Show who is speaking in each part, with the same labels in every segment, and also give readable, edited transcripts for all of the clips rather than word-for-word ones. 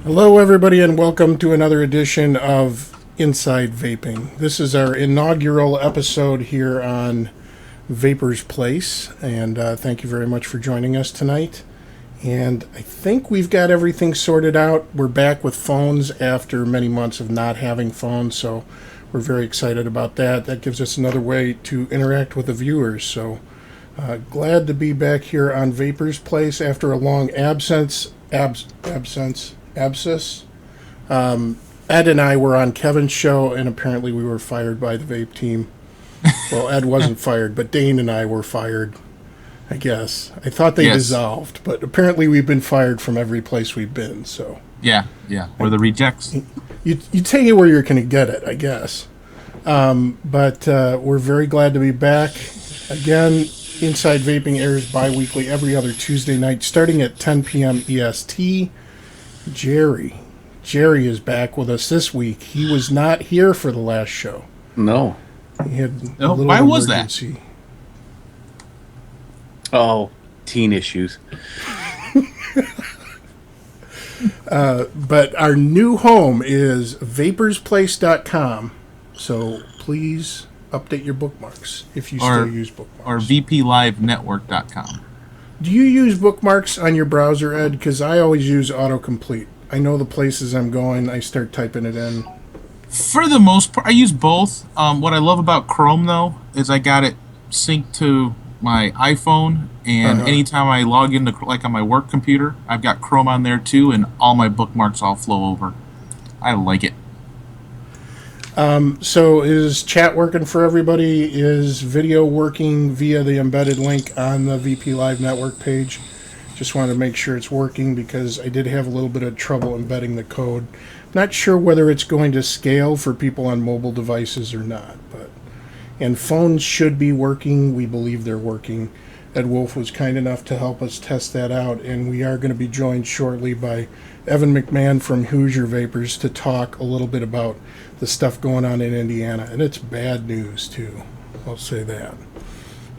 Speaker 1: Hello, everybody, and welcome to another edition of Inside Vaping. This is our inaugural episode here on Vapers Place, and thank you very much for joining us tonight. And I think we've got everything sorted out. We're back with phones after many months of not having phones, so we're very excited about that. That gives us another way to interact with the viewers. So glad to be back here on Vapers Place after a long absence. Ed and I were on Kevin's show, and apparently we were fired by the Vape team. Well, Ed wasn't fired, but Dane and I were fired, I guess. I thought they dissolved, but apparently we've been fired from every place we've been. So
Speaker 2: yeah, we're the rejects.
Speaker 1: You take it where you're going to get it, I guess. But we're very glad to be back. Again, Inside Vaping airs bi-weekly every other Tuesday night, starting at 10 p.m. EST. Jerry is back with us this week. He was not here for the last show.
Speaker 3: No.
Speaker 1: He had a little
Speaker 2: why
Speaker 1: emergency.
Speaker 2: Was that?
Speaker 3: Oh, teen issues.
Speaker 1: But our new home is vaporsplace.com. So please update your bookmarks if you still use bookmarks.
Speaker 2: Or vplivenetwork.com.
Speaker 1: Do you use bookmarks on your browser, Ed? Because I always use autocomplete. I know the places I'm going, I start typing it in.
Speaker 2: For the most part, I use both. What I love about Chrome, though, is I got it synced to my iPhone, and anytime I log into, like on my work computer, I've got Chrome on there too, and all my bookmarks all flow over. I like it.
Speaker 1: So is chat working for everybody? Is video working via the embedded link on the VP Live Network page? Just wanted to make sure it's working because I did have a little bit of trouble embedding the code. Not sure whether it's going to scale for people on mobile devices or not. And phones should be working. We believe they're working. Ed Wolf was kind enough to help us test that out, and we are going to be joined shortly by Evan McMahon from Hoosier Vapers to talk a little bit about the stuff going on in Indiana, and it's bad news too. I'll say that.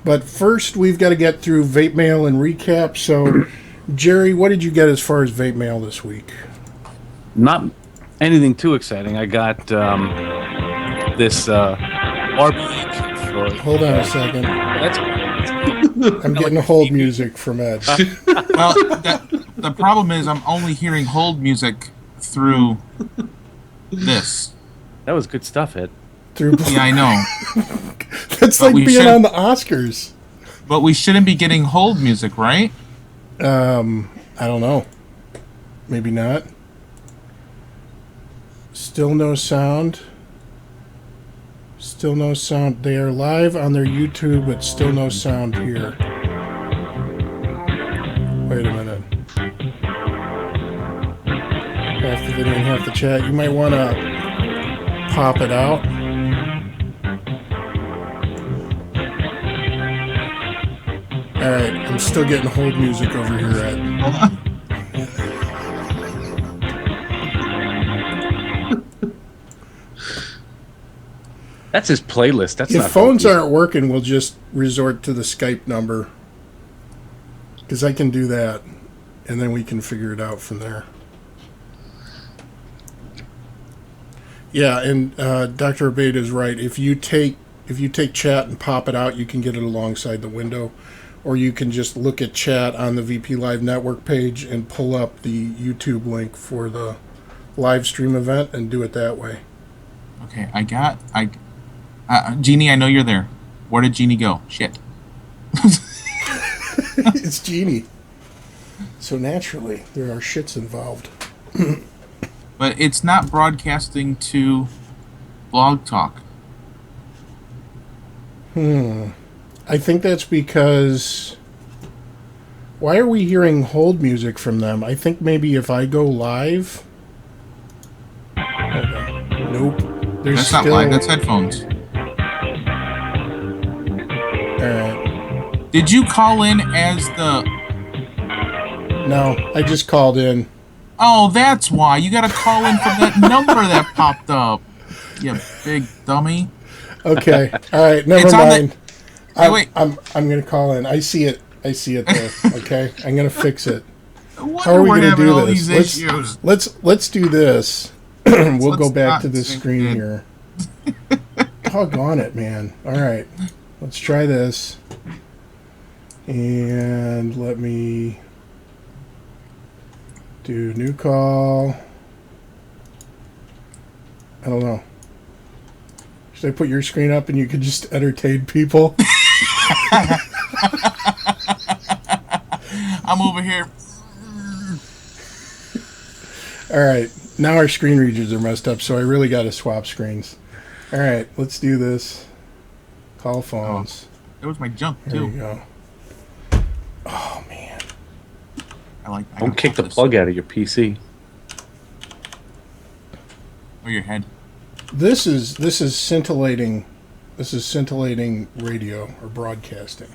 Speaker 1: But first, we've got to get through vape mail and recap. So, Jerry, what did you get as far as vape mail this week?
Speaker 3: Not anything too exciting. I got this RPE kit for...
Speaker 1: Hold on a second. I'm getting hold music from Ed.
Speaker 2: Well, the problem is I'm only hearing hold music through this.
Speaker 3: That was good stuff, Ed.
Speaker 1: Yeah,
Speaker 2: I know.
Speaker 1: That's like being on the Oscars.
Speaker 2: But we shouldn't be getting hold music, right?
Speaker 1: I don't know. Maybe not. Still no sound. Still no sound. They are live on their YouTube, but still no sound here. Wait a minute. Half the video and half the chat. You might want to pop it out. Alright, I'm still getting hold music over here, Ed.
Speaker 3: That's his playlist. That's
Speaker 1: if
Speaker 3: not
Speaker 1: phones aren't working, we'll just resort to the Skype number. Because I can do that. And then we can figure it out from there. Yeah, and Dr. Abate is right. If you take chat and pop it out, you can get it alongside the window. Or you can just look at chat on the VP Live Network page and pull up the YouTube link for the live stream event and do it that way.
Speaker 2: Okay, Jeannie, I know you're there. Where did Jeannie go? Shit.
Speaker 1: It's Jeannie. So naturally, there are shits involved.
Speaker 2: But it's not broadcasting to Blog Talk.
Speaker 1: I think that's because... Why are we hearing hold music from them? I think maybe if I go live... Nope.
Speaker 2: That's not live, that's headphones.
Speaker 1: Alright.
Speaker 2: Did you call in as the...
Speaker 1: No, I just called in.
Speaker 2: Oh, that's why. You gotta call in from that number that popped up. You big dummy.
Speaker 1: Okay. Alright, never mind.
Speaker 2: Wait.
Speaker 1: I'm gonna call in. I see it there. Okay? I'm gonna fix it. How are we
Speaker 2: we're
Speaker 1: going to
Speaker 2: having
Speaker 1: do
Speaker 2: all
Speaker 1: this?
Speaker 2: these issues.
Speaker 1: Let's do this. We'll
Speaker 2: Let's
Speaker 1: go back
Speaker 2: not
Speaker 1: to this
Speaker 2: sink
Speaker 1: screen
Speaker 2: in.
Speaker 1: here. Doggone it, man. All right. Let's try this. And let me do new call. I don't know. Should I put your screen up and you could just entertain people?
Speaker 2: I'm over here.
Speaker 1: All right. Now our screen readers are messed up, so I really got to swap screens. All right. Let's do this. Call phones.
Speaker 2: There was my junk
Speaker 1: There
Speaker 2: too.
Speaker 1: we go. Oh, man.
Speaker 3: Don't kick the plug out of your PC.
Speaker 2: Or your head.
Speaker 1: This is scintillating. This is scintillating radio or broadcasting.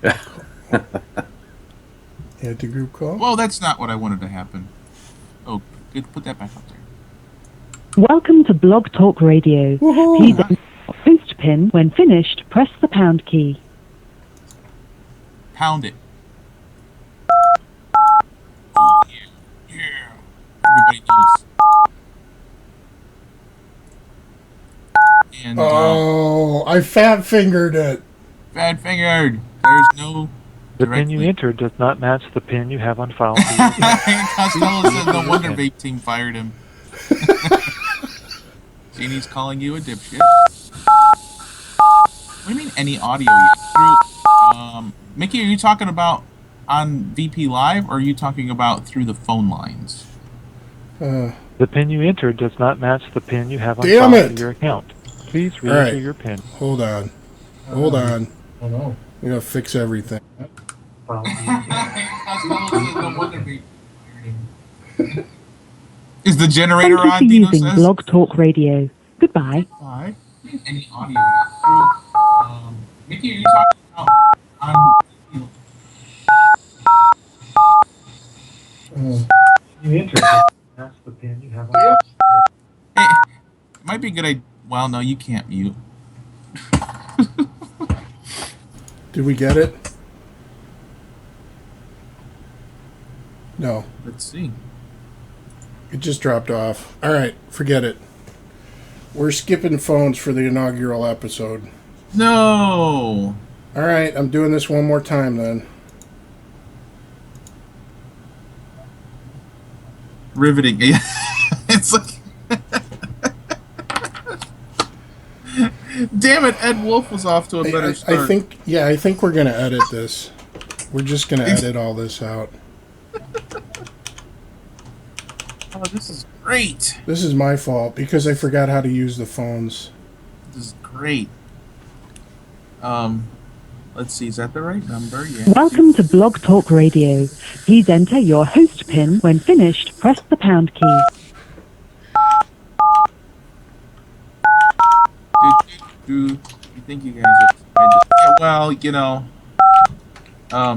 Speaker 1: Add to group call.
Speaker 2: Well, that's not what I wanted to happen. Oh, good. Put that back up there.
Speaker 4: Welcome to Blog Talk Radio.
Speaker 1: Woohoo!
Speaker 4: Please enter your host pin. When finished, press the pound key.
Speaker 2: Pound it. Oh, yeah. Yeah. Everybody knows. And,
Speaker 1: Oh, I fat fingered it.
Speaker 2: bad fingered. There's no.
Speaker 5: The pin you entered does not match the pin you have on file.
Speaker 2: Costello says no wonder Vape Team fired him. Jeannie's calling you a dipshit. What do you mean any audio yet? Through, Mickey, are you talking about on VP Live or are you talking about through the phone lines?
Speaker 5: The pin you entered does not match the pin you have on
Speaker 1: Damn
Speaker 5: file
Speaker 1: it.
Speaker 5: in your account. Please
Speaker 1: All
Speaker 5: re-enter
Speaker 1: right.
Speaker 5: your pin.
Speaker 1: Hold on. Hold on.
Speaker 6: Oh no.
Speaker 1: We gotta fix everything.
Speaker 2: Is the generator
Speaker 4: Thank you for
Speaker 2: on, Dino
Speaker 4: using
Speaker 2: says?
Speaker 4: Blog Talk Radio. Goodbye.
Speaker 2: Hi. Any audio through, Mickey, are you talking about on
Speaker 5: You entered match the pin you have on
Speaker 2: Hey, it might be a good idea. Well, no, you can't mute.
Speaker 1: Did we get it? No.
Speaker 2: Let's see.
Speaker 1: It just dropped off. All right. Forget it. We're skipping phones for the inaugural episode.
Speaker 2: No.
Speaker 1: All right. I'm doing this one more time then.
Speaker 2: Riveting. It's like. Damn it! Ed Wolf was off to a better start.
Speaker 1: I think we're gonna edit this. We're just gonna edit all this out.
Speaker 2: Oh, this is great.
Speaker 1: This is my fault because I forgot how to use the phones.
Speaker 2: This is great. Let's see. Is that the right number? Yeah.
Speaker 4: Welcome to Blog Talk Radio. Please enter your host pin. When finished, press the pound key.
Speaker 2: Do you think you guys are? Yeah, well, you know.
Speaker 5: To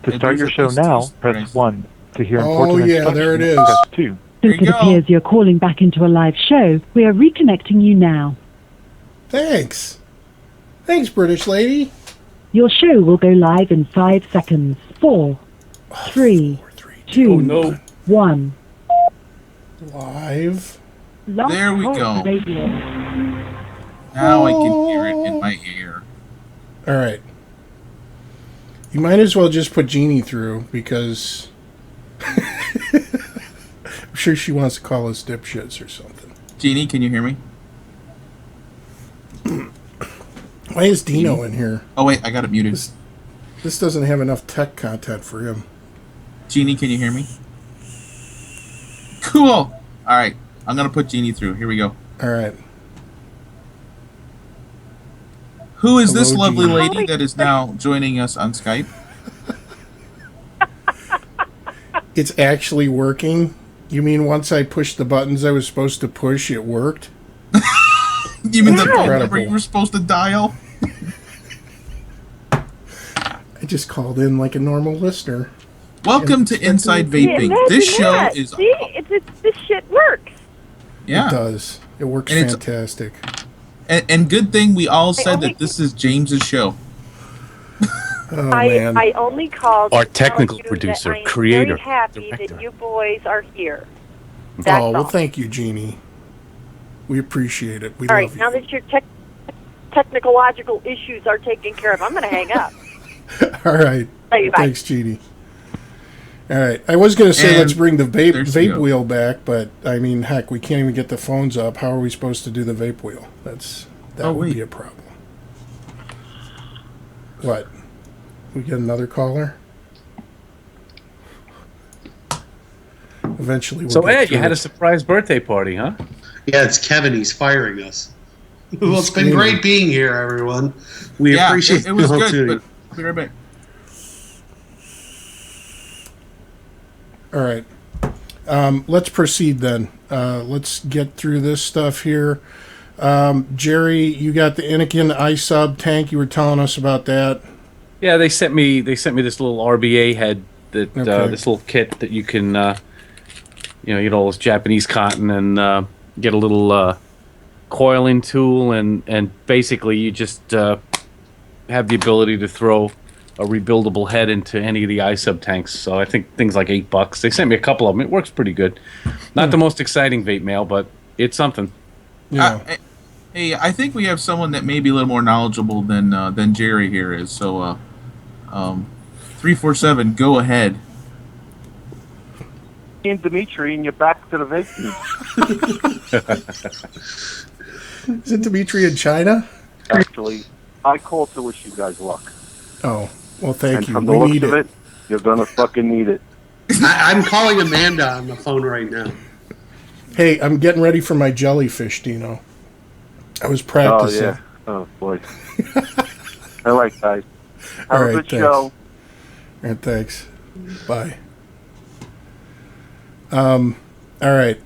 Speaker 2: It
Speaker 5: start
Speaker 2: was
Speaker 5: your
Speaker 2: at
Speaker 5: show
Speaker 2: least
Speaker 5: now,
Speaker 2: two
Speaker 5: press
Speaker 2: strikes.
Speaker 5: 1. To hear
Speaker 1: Oh,
Speaker 5: important
Speaker 1: yeah, there it
Speaker 5: instructions,
Speaker 1: is.
Speaker 5: press 2.
Speaker 2: There
Speaker 4: Since
Speaker 2: you
Speaker 4: it
Speaker 2: go.
Speaker 4: appears you're calling back into a live show, we are reconnecting you now.
Speaker 1: Thanks. Thanks, British lady.
Speaker 4: Your show will go live in 5 seconds. 4, 3, 2,
Speaker 3: Oh, no.
Speaker 4: 1.
Speaker 1: Live.
Speaker 4: Blog
Speaker 2: There we
Speaker 4: Talk
Speaker 2: go.
Speaker 4: Radio.
Speaker 2: Now I can hear it in my ear.
Speaker 1: All right. You might as well just put Jeannie through because I'm sure she wants to call us dipshits or something.
Speaker 2: Jeannie, can you hear me?
Speaker 1: Why is Dino in here?
Speaker 2: Oh wait, I got it muted.
Speaker 1: This doesn't have enough tech content for him.
Speaker 2: Jeannie, can you hear me? Cool. All right, I'm gonna put Jeannie through. Here we go.
Speaker 1: All right.
Speaker 2: Who is this
Speaker 1: Hello,
Speaker 2: lovely
Speaker 1: Jeannie.
Speaker 2: lady that is now joining us on Skype?
Speaker 1: It's actually working. You mean once I pushed the buttons I was supposed to push, it worked?
Speaker 2: You mean the phone number
Speaker 1: Incredible.
Speaker 2: you were supposed to dial?
Speaker 1: I just called in like a normal listener.
Speaker 2: Welcome to Inside Vaping. This show is
Speaker 7: See, this shit works.
Speaker 1: It
Speaker 2: yeah,
Speaker 1: does. It works
Speaker 2: And it's-
Speaker 1: fantastic.
Speaker 2: and good thing we all said that this is James's show.
Speaker 1: Oh, man.
Speaker 7: I only called
Speaker 3: Our
Speaker 7: to tell
Speaker 3: technical
Speaker 7: you
Speaker 3: producer,
Speaker 7: that I am
Speaker 3: creator,
Speaker 7: very happy
Speaker 3: director.
Speaker 7: that you boys are here. That's
Speaker 1: Oh, well,
Speaker 7: all.
Speaker 1: thank you, Jeannie. We appreciate it. We
Speaker 7: All
Speaker 1: love
Speaker 7: right,
Speaker 1: you.
Speaker 7: now that your technological issues are taken care of, I'm going to hang up.
Speaker 1: All right.
Speaker 7: Bye.
Speaker 1: Thanks, Jeannie. All right. I was going to say
Speaker 2: And
Speaker 1: let's bring the
Speaker 2: there she
Speaker 1: vape
Speaker 2: goes.
Speaker 1: wheel back, but, I mean, heck, we can't even get the phones up. How are we supposed to do the vape wheel? That
Speaker 2: Oh,
Speaker 1: would
Speaker 2: wait.
Speaker 1: be a problem. What? We get another caller? Eventually we'll
Speaker 3: So,
Speaker 1: get
Speaker 3: Ed, you
Speaker 1: through
Speaker 3: had a
Speaker 1: it.
Speaker 3: surprise birthday party, huh?
Speaker 6: Yeah, it's Kevin. He's firing us. Well, it's been
Speaker 1: scheming.
Speaker 6: great being here, everyone. We
Speaker 2: Yeah,
Speaker 6: appreciate
Speaker 2: it was
Speaker 6: the
Speaker 2: good,
Speaker 6: opportunity.
Speaker 2: but I'll be right back.
Speaker 1: All right. Let's proceed then. Let's get through this stuff here. Jerry, you got the Anakin iSub tank. You were telling us about that.
Speaker 3: Yeah, they sent me this little RBA head that
Speaker 1: Okay.
Speaker 3: this little kit that you can get all this Japanese cotton and get a little coiling tool and basically you just have the ability to throw a rebuildable head into any of the iSub tanks. So I think things like $8. They sent me a couple of them. It works pretty good. Not the most exciting vape mail, but it's something.
Speaker 1: Yeah.
Speaker 2: Hey, I think we have someone that may be a little more knowledgeable than Jerry here is. So, 347, go ahead.
Speaker 5: And Dimitri, and you're back to the vaping.
Speaker 1: Is it Dimitri in China?
Speaker 5: Actually, I called to wish you guys luck.
Speaker 1: Oh, well, thank
Speaker 5: And
Speaker 1: you.
Speaker 5: from the
Speaker 1: We
Speaker 5: looks
Speaker 1: need
Speaker 5: of
Speaker 1: it.
Speaker 5: it, you're gonna fucking need it.
Speaker 6: I'm calling Amanda on the phone right now.
Speaker 1: Hey, I'm getting ready for my jellyfish, Dino. I was
Speaker 5: Oh
Speaker 1: practicing.
Speaker 5: yeah. Oh boy. All right, guys. Have
Speaker 1: All
Speaker 5: a
Speaker 1: right,
Speaker 5: good
Speaker 1: thanks.
Speaker 5: show.
Speaker 1: All right, thanks. Bye. All right.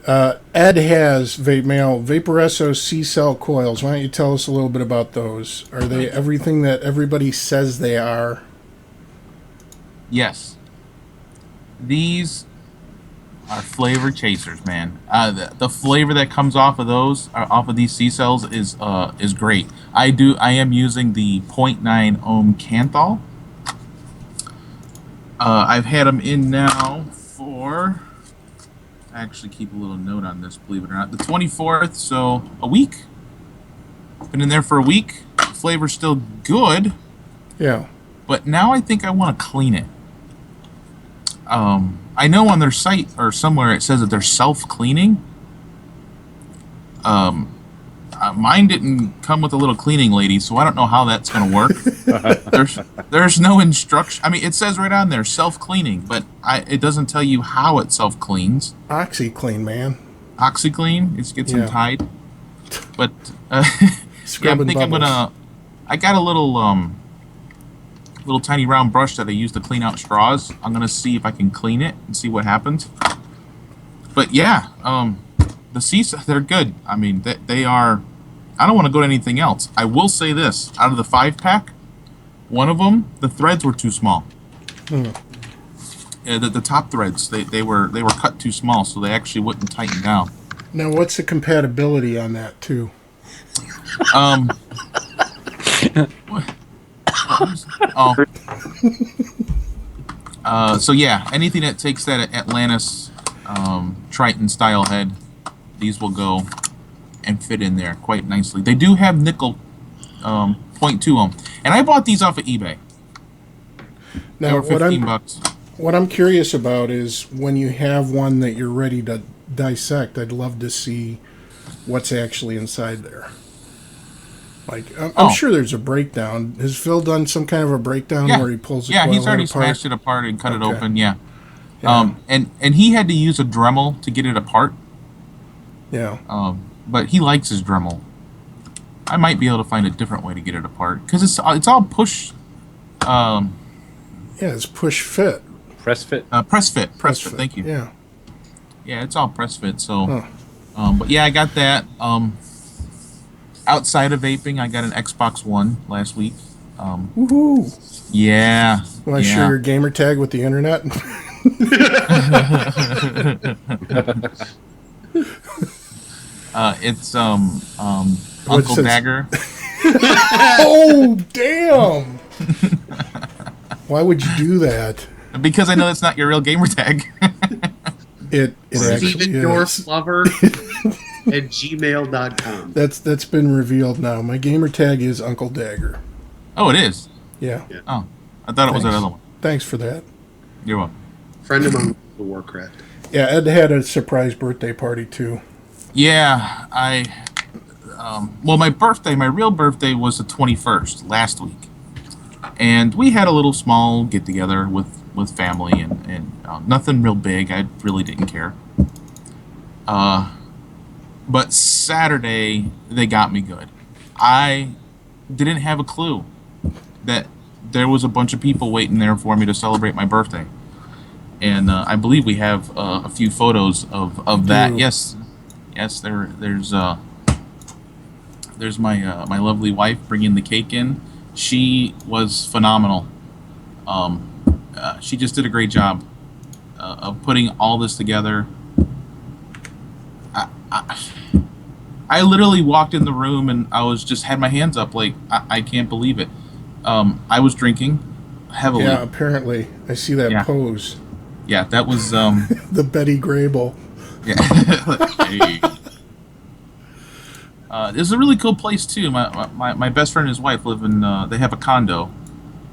Speaker 1: Ed has vape mail. Vaporesso C-cell coils. Why don't you tell us a little bit about those? Are they everything that everybody says they are?
Speaker 2: Yes. These are flavor chasers, man. The flavor that comes off of those, off of these C cells, is great. I am using the 0.9 ohm Canthal. I've had them in now for. I actually keep a little note on this, believe it or not. The 24th, so a week. Been in there for a week. Flavor's still good,
Speaker 1: Yeah.
Speaker 2: but now I think I want to clean it. I know on their site or somewhere it says that they're self-cleaning. Mine didn't come with a little cleaning lady, so I don't know how that's going to work. There's no instruction. I mean, it says right on there, self-cleaning, but it doesn't tell you how it self-cleans.
Speaker 1: OxyClean, man.
Speaker 2: OxyClean, it gets them
Speaker 1: Yeah.
Speaker 2: tied. But yeah, I
Speaker 1: Scrubbing
Speaker 2: think
Speaker 1: bubbles.
Speaker 2: I got a little tiny round brush that I use to clean out straws. I'm gonna see if I can clean it and see what happens. But yeah, the C's, they're good. I mean, they are. I don't want to go to anything else. I will say this: out of the 5-pack, one of them, the threads were too small. Yeah, the top threads, they were cut too small, so they actually wouldn't tighten down.
Speaker 1: Now, what's the compatibility on that, too?
Speaker 2: So yeah, anything that takes that Atlantis Triton style head, these will go and fit in there quite nicely. They do have nickel 0.2 ohm, and I bought these off of eBay. They
Speaker 1: Now,
Speaker 2: were $15.
Speaker 1: what I'm curious about is when you have one that you're ready to dissect, I'd love to see what's actually inside there. Like, I'm sure there's a breakdown. Has Phil done some kind of a breakdown where he pulls the coil
Speaker 2: he's already
Speaker 1: apart?
Speaker 2: smashed it apart and cut it
Speaker 1: Okay.
Speaker 2: open. Yeah.
Speaker 1: Yeah.
Speaker 2: And he had to use a Dremel to get it apart.
Speaker 1: Yeah.
Speaker 2: But he likes his Dremel. I might be able to find a different way to get it apart because it's all push.
Speaker 1: Yeah, it's push fit.
Speaker 3: Press fit.
Speaker 2: Press fit. Thank you.
Speaker 1: Yeah.
Speaker 2: Yeah, it's all press fit. So, but yeah, I got that. Outside of vaping, I got an Xbox One last week.
Speaker 1: Woohoo!
Speaker 2: Yeah.
Speaker 1: Want to share your gamer tag with the internet?
Speaker 2: It's
Speaker 1: What
Speaker 2: Uncle
Speaker 1: says-
Speaker 2: Dagger.
Speaker 1: Oh, damn! Why would you do that?
Speaker 2: Because I know that's not your real gamer tag.
Speaker 1: It actually
Speaker 6: Steven
Speaker 1: is.
Speaker 6: Dorflover at gmail.com.
Speaker 1: That's been revealed now. My gamer tag is Uncle Dagger.
Speaker 2: Oh, it is?
Speaker 1: Yeah.
Speaker 2: Oh, I thought it was that
Speaker 1: Thanks.
Speaker 2: other one.
Speaker 1: Thanks for that.
Speaker 2: You're welcome.
Speaker 6: Friend among the Warcraft.
Speaker 1: Yeah, Ed had a surprise birthday party too.
Speaker 2: Yeah, well, my real birthday was the 21st, last week. And we had a little small get-together with family and nothing real big. I really didn't care. But Saturday, they got me good. I didn't have a clue that there was a bunch of people waiting there for me to celebrate my birthday. And I believe we have a few photos of that.
Speaker 1: do.
Speaker 2: Yes, there's my lovely wife bringing the cake in. She was phenomenal. She just did a great job of putting all this together. I literally walked in the room and I was just had my hands up like I can't believe it. I was drinking heavily.
Speaker 1: Yeah, apparently. I see that
Speaker 2: Yeah.
Speaker 1: pose.
Speaker 2: Yeah, that was
Speaker 1: The Betty Grable.
Speaker 2: yeah. Hey. This is a really cool place too. My best friend and his wife live in. They have a condo,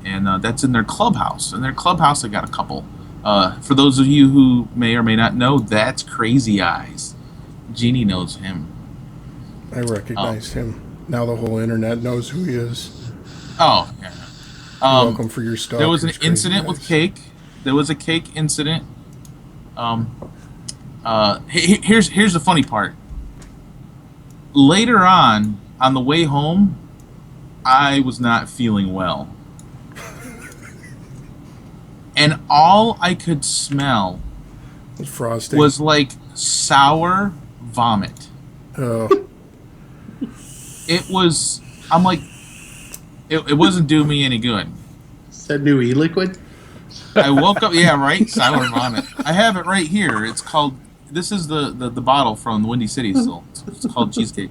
Speaker 2: and that's in their clubhouse. In their clubhouse, they got a couple. For those of you who may or may not know, that's Crazy Eyes. Jeannie knows him.
Speaker 1: I recognized him. Now the whole internet knows who he is.
Speaker 2: Oh, yeah.
Speaker 1: You're welcome for your stuff.
Speaker 2: There was an incident with cake. There was a cake incident. Here's the funny part. Later on the way home, I was not feeling well. And all I could smell
Speaker 1: frosting.
Speaker 2: was like sour vomit.
Speaker 1: Oh,
Speaker 2: It was, I'm like, it wasn't doing me any good.
Speaker 6: Is that new e-liquid?
Speaker 2: I woke up, yeah, right? Sour vomit. I have it right here. It's called, this is the bottle from the Windy City still. It's called Cheesecake.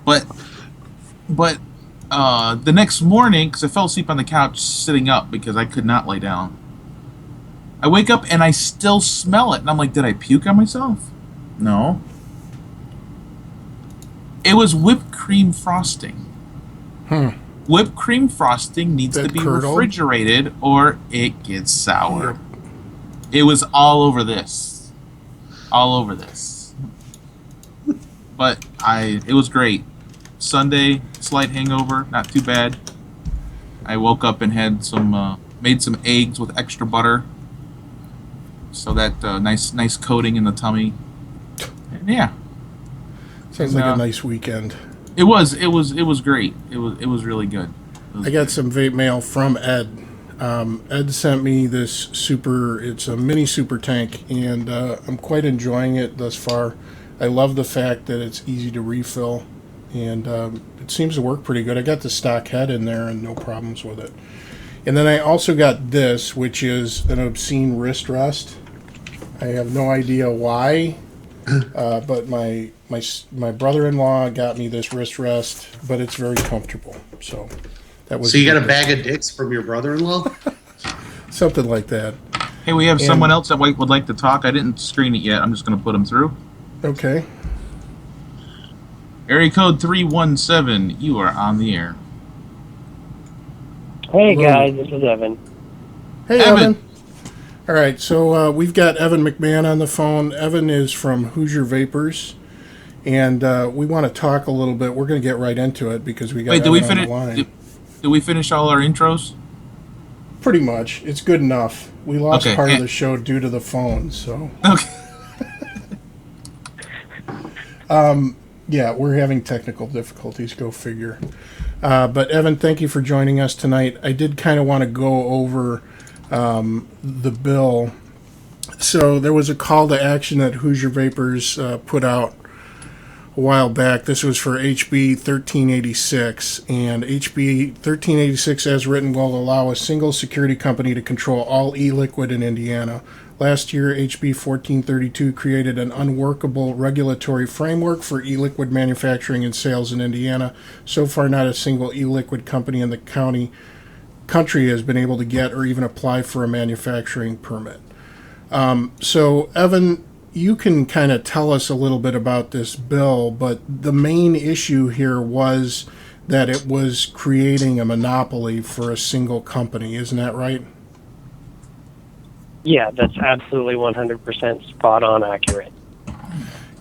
Speaker 2: But the next morning, because I fell asleep on the couch sitting up because I could not lay down, I wake up and I still smell it. And I'm like, did I puke on myself? No. It was whipped cream frosting. Whipped cream frosting needs
Speaker 1: That
Speaker 2: to be
Speaker 1: curdled?
Speaker 2: refrigerated or it gets sour.
Speaker 1: Yep.
Speaker 2: It was all over this. All over this. But it was great. Sunday, slight hangover, not too bad. I woke up and had made some eggs with extra butter. So that nice coating in the tummy. And yeah.
Speaker 1: sounds like a nice weekend.
Speaker 2: It was great. It was really good.
Speaker 1: I got some vape mail from Ed. Ed sent me this it's a mini super tank, and I'm quite enjoying it thus far. I love the fact that it's easy to refill, and it seems to work pretty good. I got the stock head in there and no problems with it. And then I also got this, which is an obscene wrist rest. I have no idea why, but my brother-in-law got me this wrist rest, but it's very comfortable. So that was.
Speaker 6: So you got a bag of dicks from your brother-in-law?
Speaker 1: Something like that.
Speaker 2: Hey, we have someone else that would like to talk. I didn't screen it yet. I'm just going to put them through.
Speaker 1: Okay.
Speaker 2: Area code 317. You are on the air.
Speaker 8: Hey
Speaker 1: Hello.
Speaker 8: guys, this is Evan.
Speaker 1: Hey,
Speaker 2: Evan.
Speaker 1: Evan. All right, so we've got Evan McMahon on the phone. Evan is from Hoosier Vapers, and we want to talk a little bit. We're going to get right into it because we got
Speaker 2: Wait,
Speaker 1: Evan on the line.
Speaker 2: Did we finish all our intros?
Speaker 1: Pretty much. It's good enough. We lost
Speaker 2: Okay,
Speaker 1: part of
Speaker 2: and-
Speaker 1: the show due to the phone, so...
Speaker 2: Okay.
Speaker 1: Yeah, we're having technical difficulties, go figure. But Evan, thank you for joining us tonight. I did kind of want to go over the bill. So there was a call to action that Hoosier Vapers put out a while back. This was for HB 1386, and HB 1386 as written will allow a single security company to control all e-liquid in Indiana. Last year, HB 1432 created an unworkable regulatory framework for e-liquid manufacturing and sales in Indiana. So far, not a single e-liquid company in the county country has been able to get or even apply for a manufacturing permit. So, Evan, you can kind of tell us a little bit about this bill, but the main issue here was that it was creating a monopoly for a single company. Isn't that right?
Speaker 8: Yeah, that's absolutely 100% spot on accurate.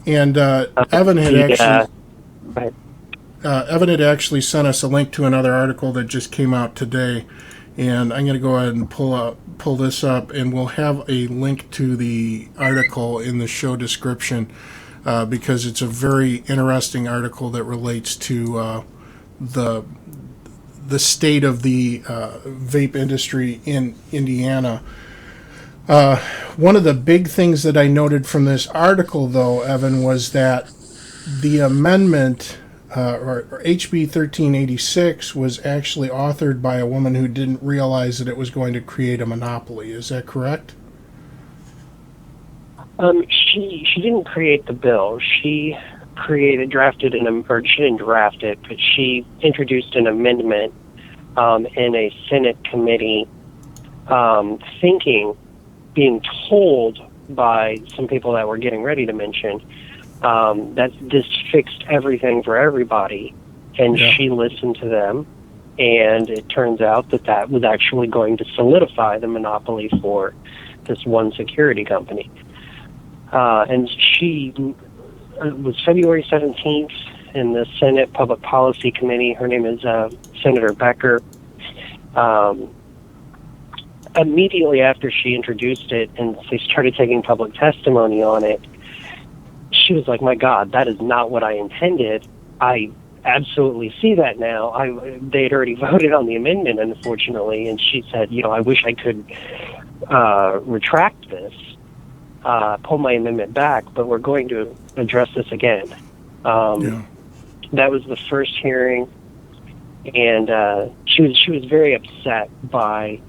Speaker 1: And Evan had actually sent us a link to another article that just came out today, and I'm going to go ahead and pull this up, and we'll have a link to the article in the show description because it's a very interesting article that relates to the state of the vape industry in Indiana. One of the big things that I noted from this article, though, Evan, was that the amendment, or HB 1386, was actually authored by a woman who didn't realize that it was going to create a monopoly. Is that correct?
Speaker 8: She didn't create the bill. She drafted or she didn't draft it, but she introduced an amendment in a Senate committee, being told by some people that we're getting ready to mention that this fixed everything for everybody, and she listened to them, and it turns out that was actually going to solidify the monopoly for this one security company. And it was February 17th in the Senate Public Policy Committee. Her name is Senator Becker. Immediately after she introduced it and they started taking public testimony on it, she was like, my God, that is not what I intended. I absolutely see that now. They had already voted on the amendment, unfortunately, and she said, I wish I could retract this, pull my amendment back, but we're going to address this again. That was the first hearing, and she was very upset by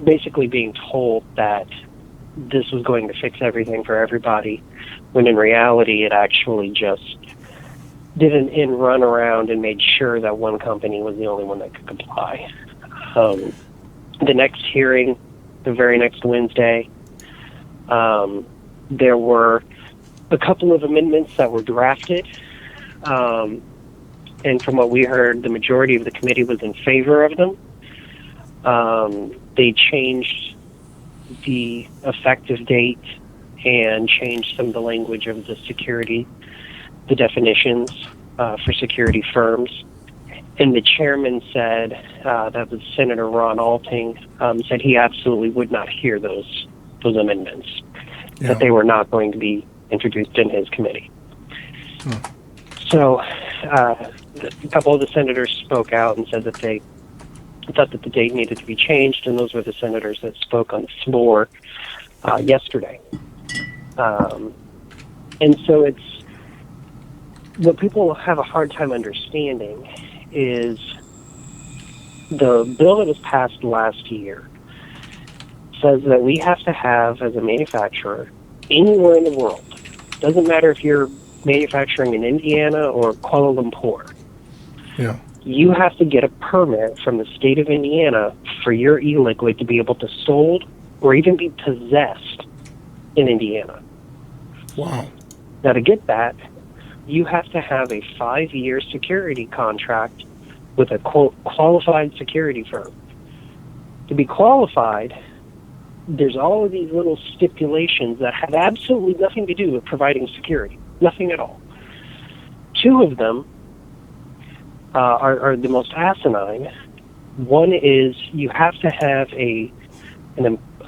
Speaker 8: basically being told that this was going to fix everything for everybody, when in reality it actually just did an in-run around and made sure that one company was the only one that could comply. The next hearing, the very next Wednesday, there were a couple of amendments that were drafted, and from what we heard, the majority of the committee was in favor of them. They changed the effective date and changed some of the language of the definitions for security firms. And the chairman said, that was Senator Ron Alting, said he absolutely would not hear those amendments, that they were not going to be introduced in his committee. So a couple of the senators spoke out and said that they thought that the date needed to be changed, and those were the senators that spoke on the floor yesterday. And so it's what people have a hard time understanding is the bill that was passed last year says that we have to have, as a manufacturer, anywhere in the world, doesn't matter if you're manufacturing in Indiana or Kuala Lumpur, you have to get a permit from the state of Indiana for your e-liquid to be able to sold or even be possessed in Indiana.
Speaker 1: Wow.
Speaker 8: Now, to get that, you have to have a 5-year security contract with a qualified security firm. To be qualified, there's all of these little stipulations that have absolutely nothing to do with providing security. Nothing at all. 2 of them are the most asinine. One is you have to have a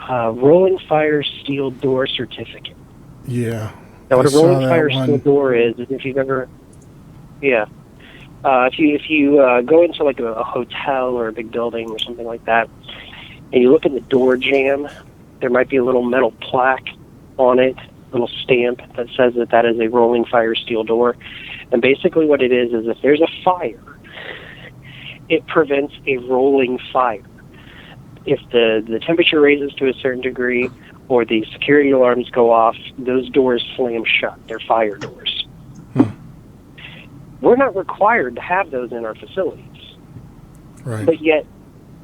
Speaker 8: rolling fire steel door certificate.
Speaker 1: Yeah.
Speaker 8: Now, what a rolling fire steel door is if you've ever, if you go into like a hotel or a big building or something like that, and you look at the door jamb, there might be a little metal plaque on it, a little stamp that says that is a rolling fire steel door. And basically what it is if there's a fire, it prevents a rolling fire. If the temperature raises to a certain degree or the security alarms go off, those doors slam shut. They're fire doors. We're not required to have those in our facilities.
Speaker 1: Right.
Speaker 8: But yet,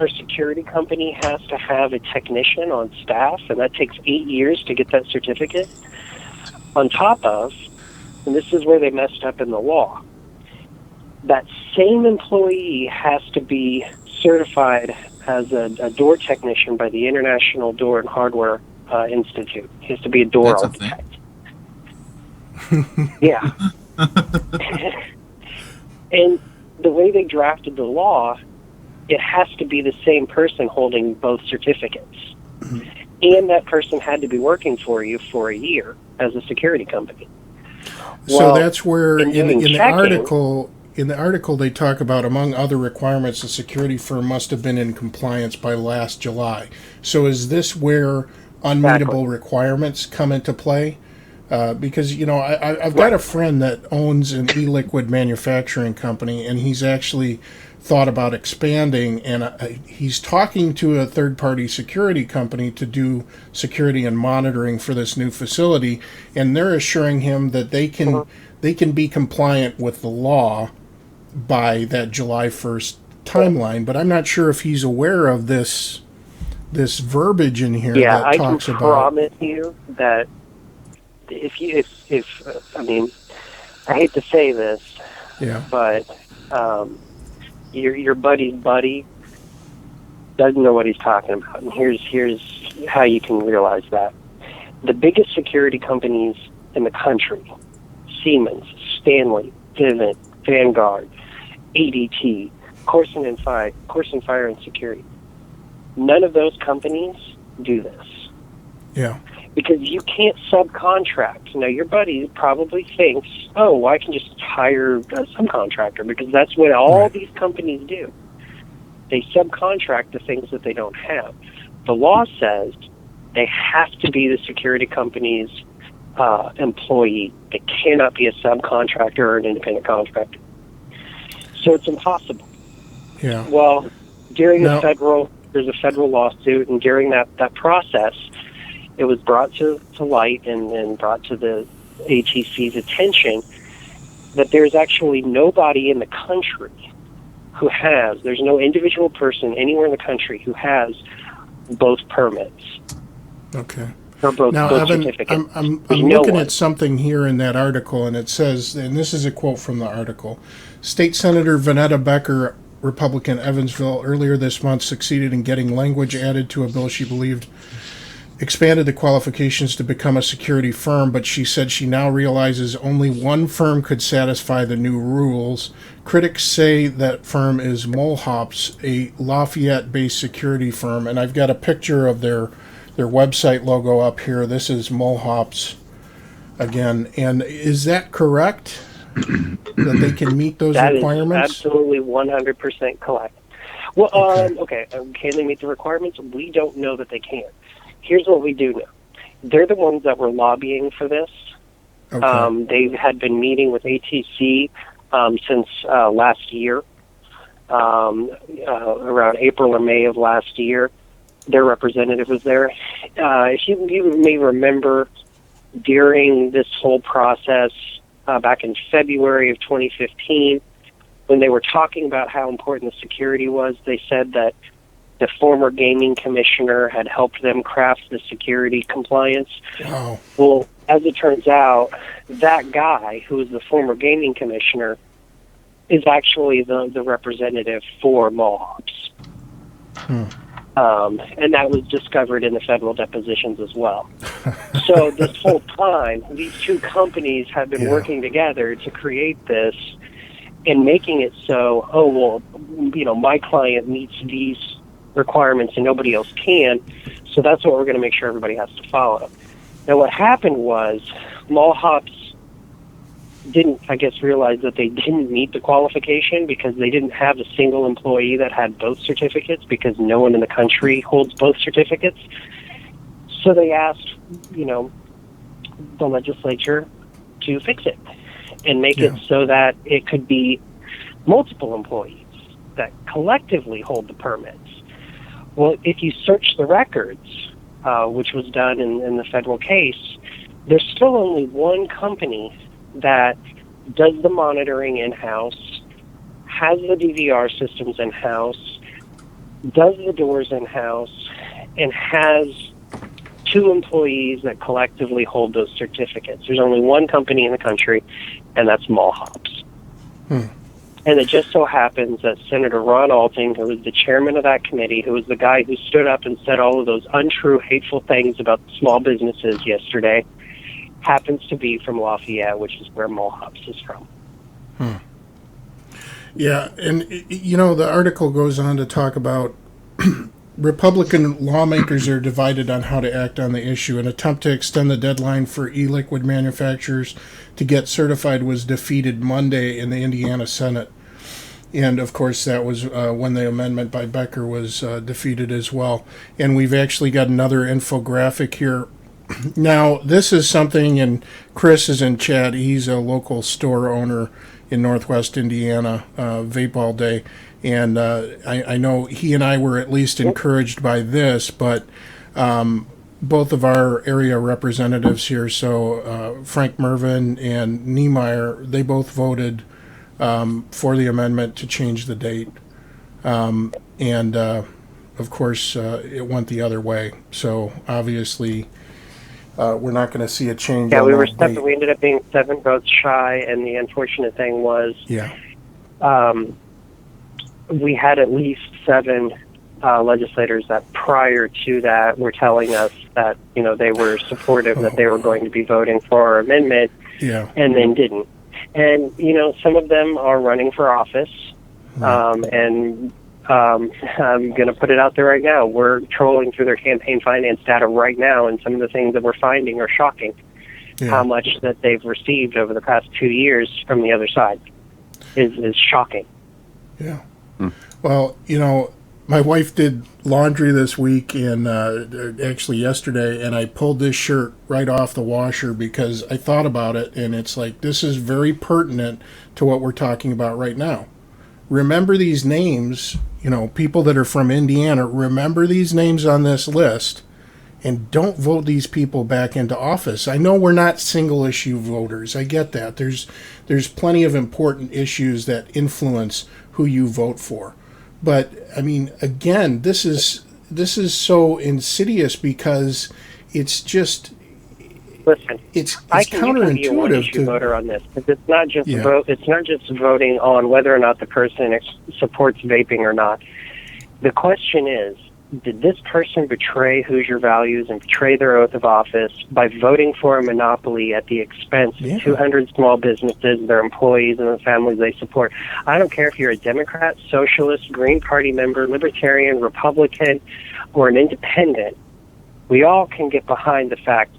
Speaker 8: our security company has to have a technician on staff, and that takes 8 years to get that certificate. On top of, and this is where they messed up in the law, that same employee has to be certified as a door technician by the International Door and Hardware Institute. He has to be a door
Speaker 2: That's a
Speaker 8: architect. Yeah. And the way they drafted the law, it has to be the same person holding both certificates. And that person had to be working for you for a year as a security company.
Speaker 1: So that's where in the
Speaker 8: checking,
Speaker 1: article they talk about, among other requirements, the security firm must have been in compliance by last July. So is this where unmeetable requirements come into play? Because, you know, I've got a friend that owns an e-liquid manufacturing company, and he's actually thought about expanding, and he's talking to a third-party security company to do security and monitoring for this new facility, and they're assuring him that they can be compliant with the law by that July 1st timeline. But I'm not sure if he's aware of this verbiage in here that talks about. Yeah, I can
Speaker 8: promise you that if I mean, I hate to say this, but your buddy's buddy doesn't know what he's talking about. And here's how you can realize that. The biggest security companies in the country, Siemens, Stanley, Vivint, Vanguard, ADT, Corson and Fire and Security, none of those companies do this.
Speaker 1: Yeah.
Speaker 8: Because you can't subcontract. Now, your buddy probably thinks, oh, well, I can just hire a subcontractor, because that's what all these companies do. They subcontract the things that they don't have. The law says they have to be the security company's employee. They cannot be a subcontractor or an independent contractor. So it's impossible.
Speaker 1: Yeah.
Speaker 8: Well, during there's a federal lawsuit, and during that process, it was brought to light and brought to the ATC's attention that there's actually nobody in the country who has, there's no individual person anywhere in the country who has both permits.
Speaker 1: Okay.
Speaker 8: Or both
Speaker 1: Evan,
Speaker 8: certificates.
Speaker 1: I'm looking at something here in that article, and it says, and this is a quote from the article, State Senator Vanetta Becker, Republican, Evansville, earlier this month succeeded in getting language added to a bill she believed expanded the qualifications to become a security firm, but she said she now realizes only one firm could satisfy the new rules. Critics say that firm is Molehops, a Lafayette-based security firm, and I've got a picture of their website logo up here. This is Molehops again, and is that correct? That they can meet those requirements?
Speaker 8: Is absolutely 100% correct. Well, okay. Can they meet the requirements? We don't know that they can. Here's what we do know. They're the ones that were lobbying for this. Okay. They had been meeting with ATC since last year, around April or May of last year. Their representative was there. If you may remember, during this whole process, back in February of 2015, when they were talking about how important the security was, they said that the former gaming commissioner had helped them craft the security compliance.
Speaker 1: Wow.
Speaker 8: Well, as it turns out, that guy, who was the former gaming commissioner, is actually the representative for Molehops. And that was discovered in the federal depositions as well. So this whole time, these two companies have been working together to create this and making it so, oh, well, you know, my client meets these requirements and nobody else can, so that's what we're going to make sure everybody has to follow. Now, what happened was Molehops didn't, I guess, realize that they didn't meet the qualification because they didn't have a single employee that had both certificates, because no one in the country holds both certificates. So they asked, you know, the legislature to fix it and make it so that it could be multiple employees that collectively hold the permits. Well, if you search the records, which was done in the federal case, there's still only one company that does the monitoring in-house, has the DVR systems in-house, does the doors in-house, and has 2 employees that collectively hold those certificates. There's only one company in the country, and that's Mall Hops. And it just so happens that Senator Ron Alting, who was the chairman of that committee, who was the guy who stood up and said all of those untrue, hateful things about small businesses yesterday, happens to be from Lafayette, which is where Mall Hops is from.
Speaker 1: Yeah, and you know, the article goes on to talk about Republican lawmakers are divided on how to act on the issue. An attempt to extend the deadline for e-liquid manufacturers to get certified was defeated Monday in the Indiana Senate. And, of course, that was when the amendment by Becker was defeated as well. And we've actually got another infographic here. Now, this is something, and Chris is in chat. He's a local store owner in Northwest Indiana, Vape All Day. And I know he and I were at least encouraged by this, but both of our area representatives here, so Frank Mervin and Niemeyer, they both voted for the amendment to change the date. And, of course, it went the other way. So, obviously, we're not going to see a change.
Speaker 8: Yeah, we ended up being 7 votes shy, and the unfortunate thing was we had at least 7 legislators that prior to that were telling us that, you know, they were supportive, that they were going to be voting for our amendment, and then didn't. And, you know, some of them are running for office, and I'm going to put it out there right now. We're trolling through their campaign finance data right now, and some of the things that we're finding are shocking. How much that they've received over the past 2 years from the other side is shocking.
Speaker 1: Yeah. Well, you know, my wife did laundry this week, and actually yesterday, and I pulled this shirt right off the washer because I thought about it, and it's like, this is very pertinent to what we're talking about right now. Remember these names, you know, people that are from Indiana, remember these names on this list, and don't vote these people back into office. I know we're not single-issue voters. I get that. There's plenty of important issues that influence who you vote for. But, I mean, again, this is so insidious because it's just...
Speaker 8: Listen,
Speaker 1: it's
Speaker 8: counterintuitive be a one-issue voter on this. It's not just it's not just voting on whether or not the person supports vaping or not. The question is, did this person betray Hoosier values and betray their oath of office by voting for a monopoly at the expense of 200 small businesses, their employees, and the families they support? I don't care if you're a Democrat, Socialist, Green Party member, Libertarian, Republican, or an independent. We all can get behind the fact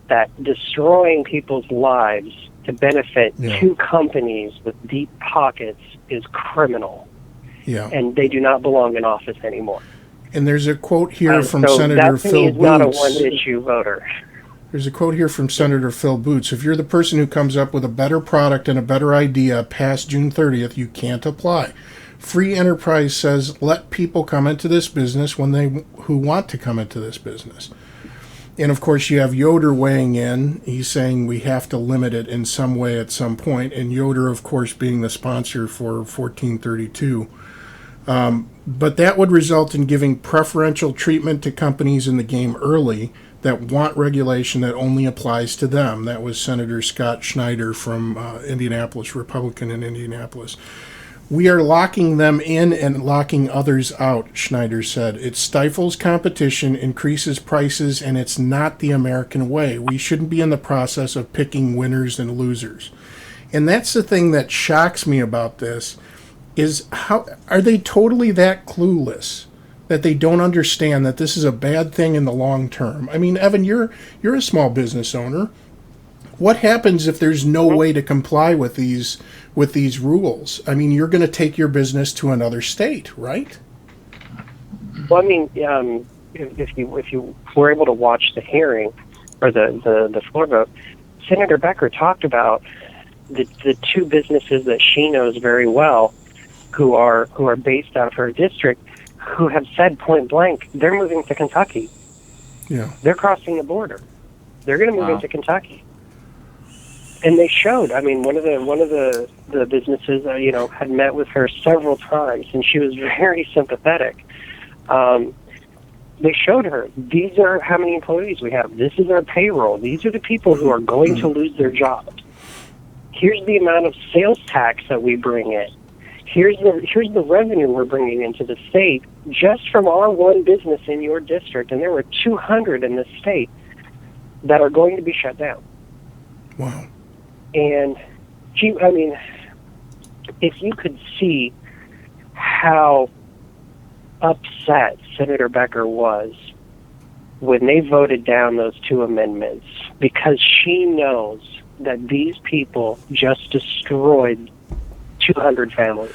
Speaker 8: that destroying people's lives to benefit 2 companies with deep pockets is criminal. And they do not belong in office anymore.
Speaker 1: And there's a quote here from Senator Phil Boots.
Speaker 8: Not a one-issue voter.
Speaker 1: There's a quote here from Senator Phil Boots. If you're the person who comes up with a better product and a better idea past June 30th, you can't apply. Free enterprise says let people come into this business who want to come into this business. And, of course, you have Yoder weighing in. He's saying we have to limit it in some way at some point. And Yoder, of course, being the sponsor for 1432. But that would result in giving preferential treatment to companies in the game early that want regulation that only applies to them. That was Senator Scott Schneider from Indianapolis, Republican in Indianapolis. We are locking them in and locking others out, Schneider said. It stifles competition, increases prices, and it's not the American way. We shouldn't be in the process of picking winners and losers. And that's the thing that shocks me about this, is how are they totally that clueless that they don't understand that this is a bad thing in the long term? I mean, Evan, you're a small business owner. What happens if there's no way to comply with these rules? I mean, you're going to take your business to another state, right?
Speaker 8: Well, I mean, if you were able to watch the hearing or the floor vote, Senator Becker talked about the 2 businesses that she knows very well, who are based out of her district, who have said point blank they're moving to Kentucky.
Speaker 1: Yeah,
Speaker 8: they're crossing the border. They're going to move into Kentucky. And they showed. I mean, one of the businesses, had met with her several times, and she was very sympathetic They showed her, these are how many employees we have. This is our payroll. These are the people who are going to lose their jobs. Here's the amount of sales tax that we bring in. Here's the revenue we're bringing into the state just from our one business in your district, and there were 200 in the state that are going to be shut down.
Speaker 1: Wow.
Speaker 8: And, if you could see how upset Senator Becker was when they voted down those two amendments, because she knows that these people just destroyed 200 families.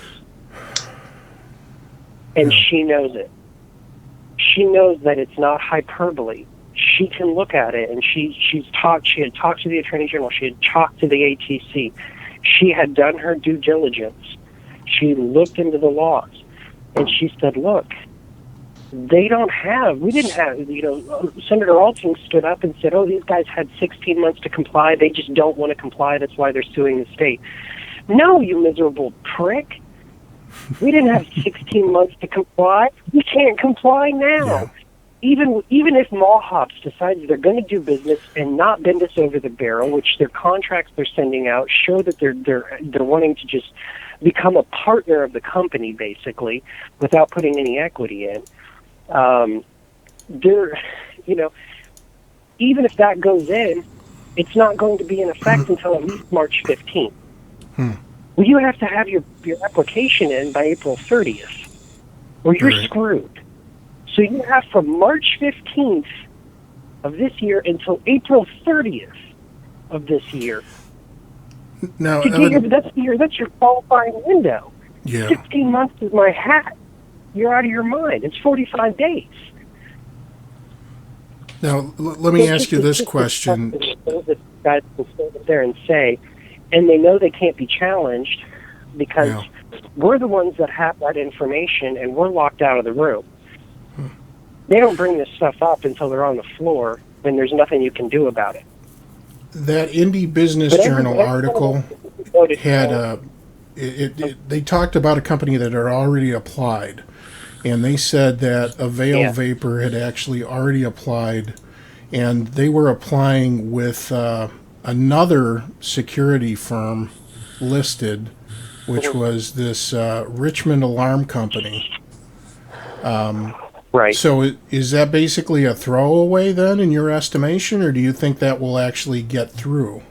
Speaker 8: And she knows it. She knows that it's not hyperbole. She can look at it, and she had talked to the Attorney General, she had talked to the ATC, she had done her due diligence, she looked into the laws, and she said, look, we didn't have, Senator Alting stood up and said, these guys had 16 months to comply, they just don't want to comply, that's why they're suing the state. No, you miserable prick. We didn't have 16 months to comply. We can't comply now. Yeah. Even if Mall Hops decides they're going to do business and not bend us over the barrel, which their contracts they're sending out show that they're wanting to just become a partner of the company, basically, without putting any equity in. Even if that goes in, it's not going to be in effect until at least March 15th. Well, you have to have your application in by April 30th, or you're screwed. So you have from March 15th of this year until April 30th of this year.
Speaker 1: Now,
Speaker 8: that's your qualifying window.
Speaker 1: Yeah. 16
Speaker 8: months is my hat. You're out of your mind. It's 45 days.
Speaker 1: Now, let me ask you this question.
Speaker 8: That guys can sit there and say, and they know they can't be challenged because we're the ones that have that information, and we're locked out of the room. They don't bring this stuff up until they're on the floor, and there's nothing you can do about it.
Speaker 1: That Indie Business Journal article had they talked about a company that had already applied, and they said that a Vapor had actually already applied, and they were applying with another security firm listed, which was this Richmond Alarm Company.
Speaker 8: Right.
Speaker 1: So is that basically a throwaway then in your estimation, or do you think that will actually get through?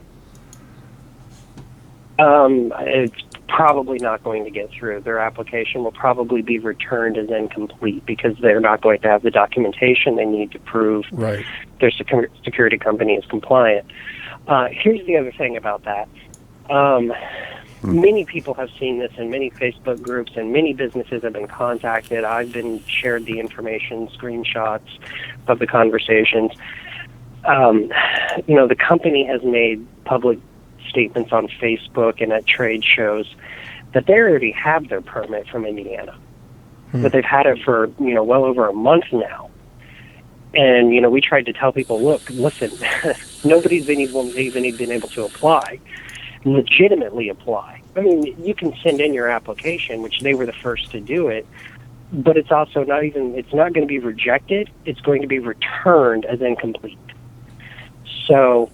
Speaker 8: It's probably not going to get through. Their application will probably be returned as incomplete because they're not going to have the documentation they need to prove their security company is compliant. Here's the other thing about that. Many people have seen this in many Facebook groups, and many businesses have been contacted. I've been shared the information, screenshots of the conversations. The company has made public statements on Facebook and at trade shows that they already have their permit from Indiana, but they've had it for well over a month now. And we tried to tell people, look, listen, nobody's been even been able to apply. Legitimately apply. I mean, you can send in your application, which they were the first to do it, but it's also it's not going to be rejected, it's going to be returned as incomplete. So,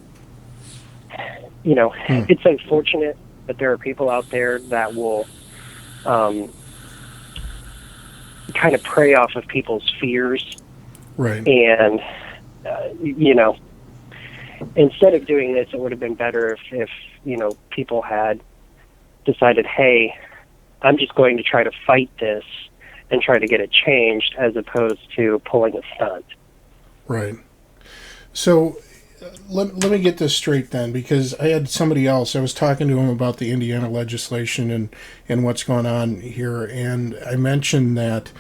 Speaker 8: it's unfortunate that there are people out there that will kind of prey off of people's fears.
Speaker 1: Right.
Speaker 8: And, instead of doing this, it would have been better if people had decided, hey, I'm just going to try to fight this and try to get it changed as opposed to pulling a stunt.
Speaker 1: Right. So let me get this straight then, because I had somebody else, I was talking to him about the Indiana legislation and what's going on here, and I mentioned that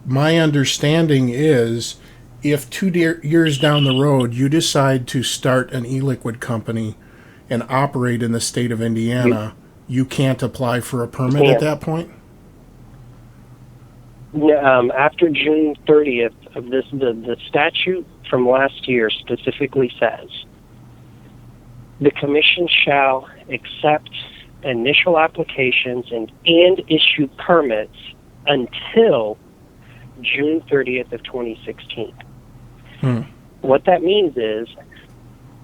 Speaker 1: my understanding is if 2 years down the road you decide to start an e-liquid company and operate in the state of Indiana, you can't apply for a permit at that point?
Speaker 8: After June 30th of this, the statute from last year specifically says the commission shall accept initial applications and issue permits until June 30th of 2016. What that means is,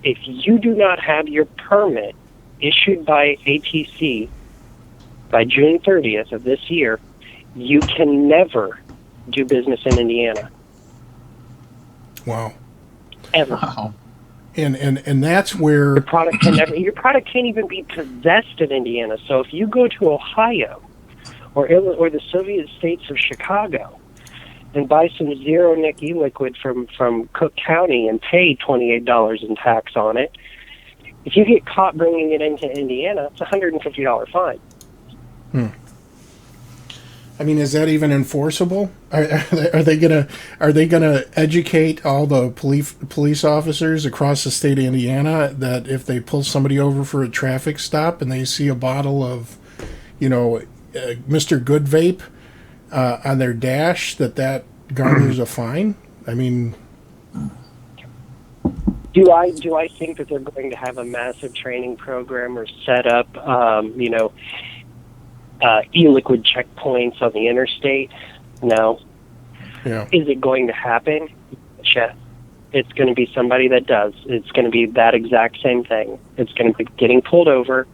Speaker 8: if you do not have your permit issued by ATC by June 30th of this year, you can never do business in Indiana.
Speaker 1: Wow.
Speaker 8: Ever.
Speaker 2: Wow.
Speaker 1: And that's where
Speaker 8: Your product can't even be possessed in Indiana. So if you go to Ohio or the Soviet states of Chicago and buy some zero nic e-liquid from Cook County and pay $28 in tax on it, if you get caught bringing it into Indiana, it's a $150 fine.
Speaker 1: I mean, is that even enforceable? Are they gonna educate all the police officers across the state of Indiana that if they pull somebody over for a traffic stop and they see a bottle of, Mr. Good Vape on their dash, that garners a fine? I mean,
Speaker 8: Do I think that they're going to have a massive training program or set up, e-liquid checkpoints on the interstate? No.
Speaker 1: yeah.
Speaker 8: Is it going to happen? Yeah. It's going to be somebody that does. It's going to be that exact same thing. It's going to be getting pulled over,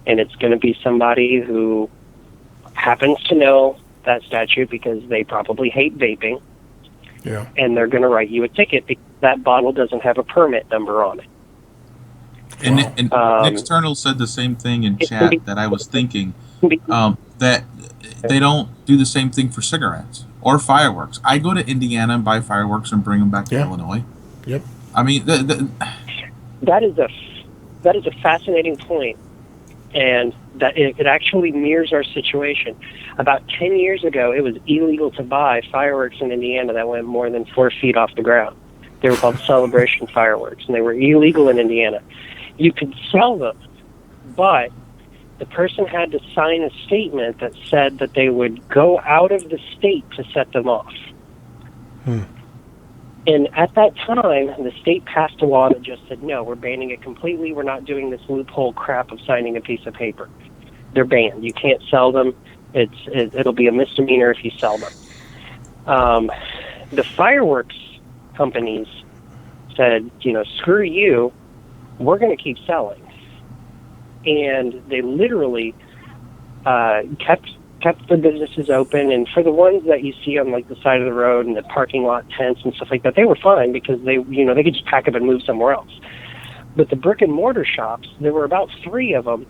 Speaker 8: and it's going to be somebody who happens to know that statute because they probably hate vaping,
Speaker 1: Yeah.
Speaker 8: and they're going to write you a ticket because that bottle doesn't have a permit number on it.
Speaker 2: And Nick Turnell said the same thing in chat that I was thinking, that they don't do the same thing for cigarettes or fireworks. I go to Indiana and buy fireworks and bring them back to Illinois.
Speaker 1: Yep.
Speaker 2: I mean,
Speaker 8: That is a fascinating point, and that it actually mirrors our situation. About 10 years ago, it was illegal to buy fireworks in Indiana that went more than 4 feet off the ground. They were called celebration fireworks, and they were illegal in Indiana. You could sell them, but the person had to sign a statement that said that they would go out of the state to set them off. And at that time, the state passed a law that just said, no, we're banning it completely. We're not doing this loophole crap of signing a piece of paper. They're banned. You can't sell them. It'll be a misdemeanor if you sell them. The fireworks companies said, screw you. We're going to keep selling. And they literally kept the businesses open, and for the ones that you see on like the side of the road and the parking lot tents and stuff like that, they were fine because they could just pack up and move somewhere else. But the brick and mortar shops, there were about 3 of them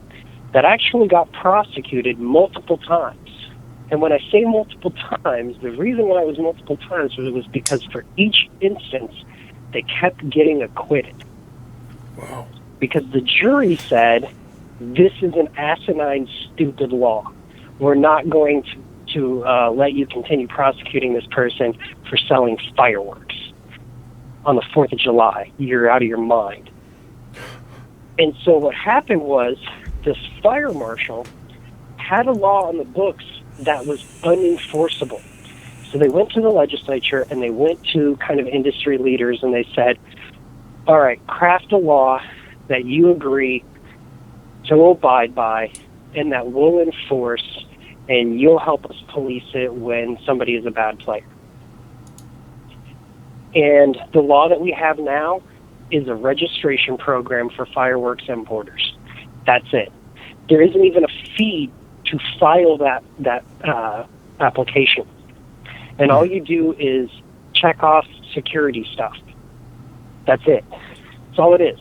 Speaker 8: that actually got prosecuted multiple times. And when I say multiple times, the reason why it was multiple times was because for each instance, they kept getting acquitted.
Speaker 1: Wow.
Speaker 8: Because the jury said, this is an asinine, stupid law. We're not going to let you continue prosecuting this person for selling fireworks on the 4th of July. You're out of your mind. And so what happened was this fire marshal had a law on the books that was unenforceable. So they went to the legislature and they went to kind of industry leaders and they said, all right, craft a law that you agree to abide by and that we'll enforce, and you'll help us police it when somebody is a bad player. And the law that we have now is a registration program for fireworks importers. That's it. There isn't even a fee to file that application. And all you do is check off security stuff. That's it. That's all it is.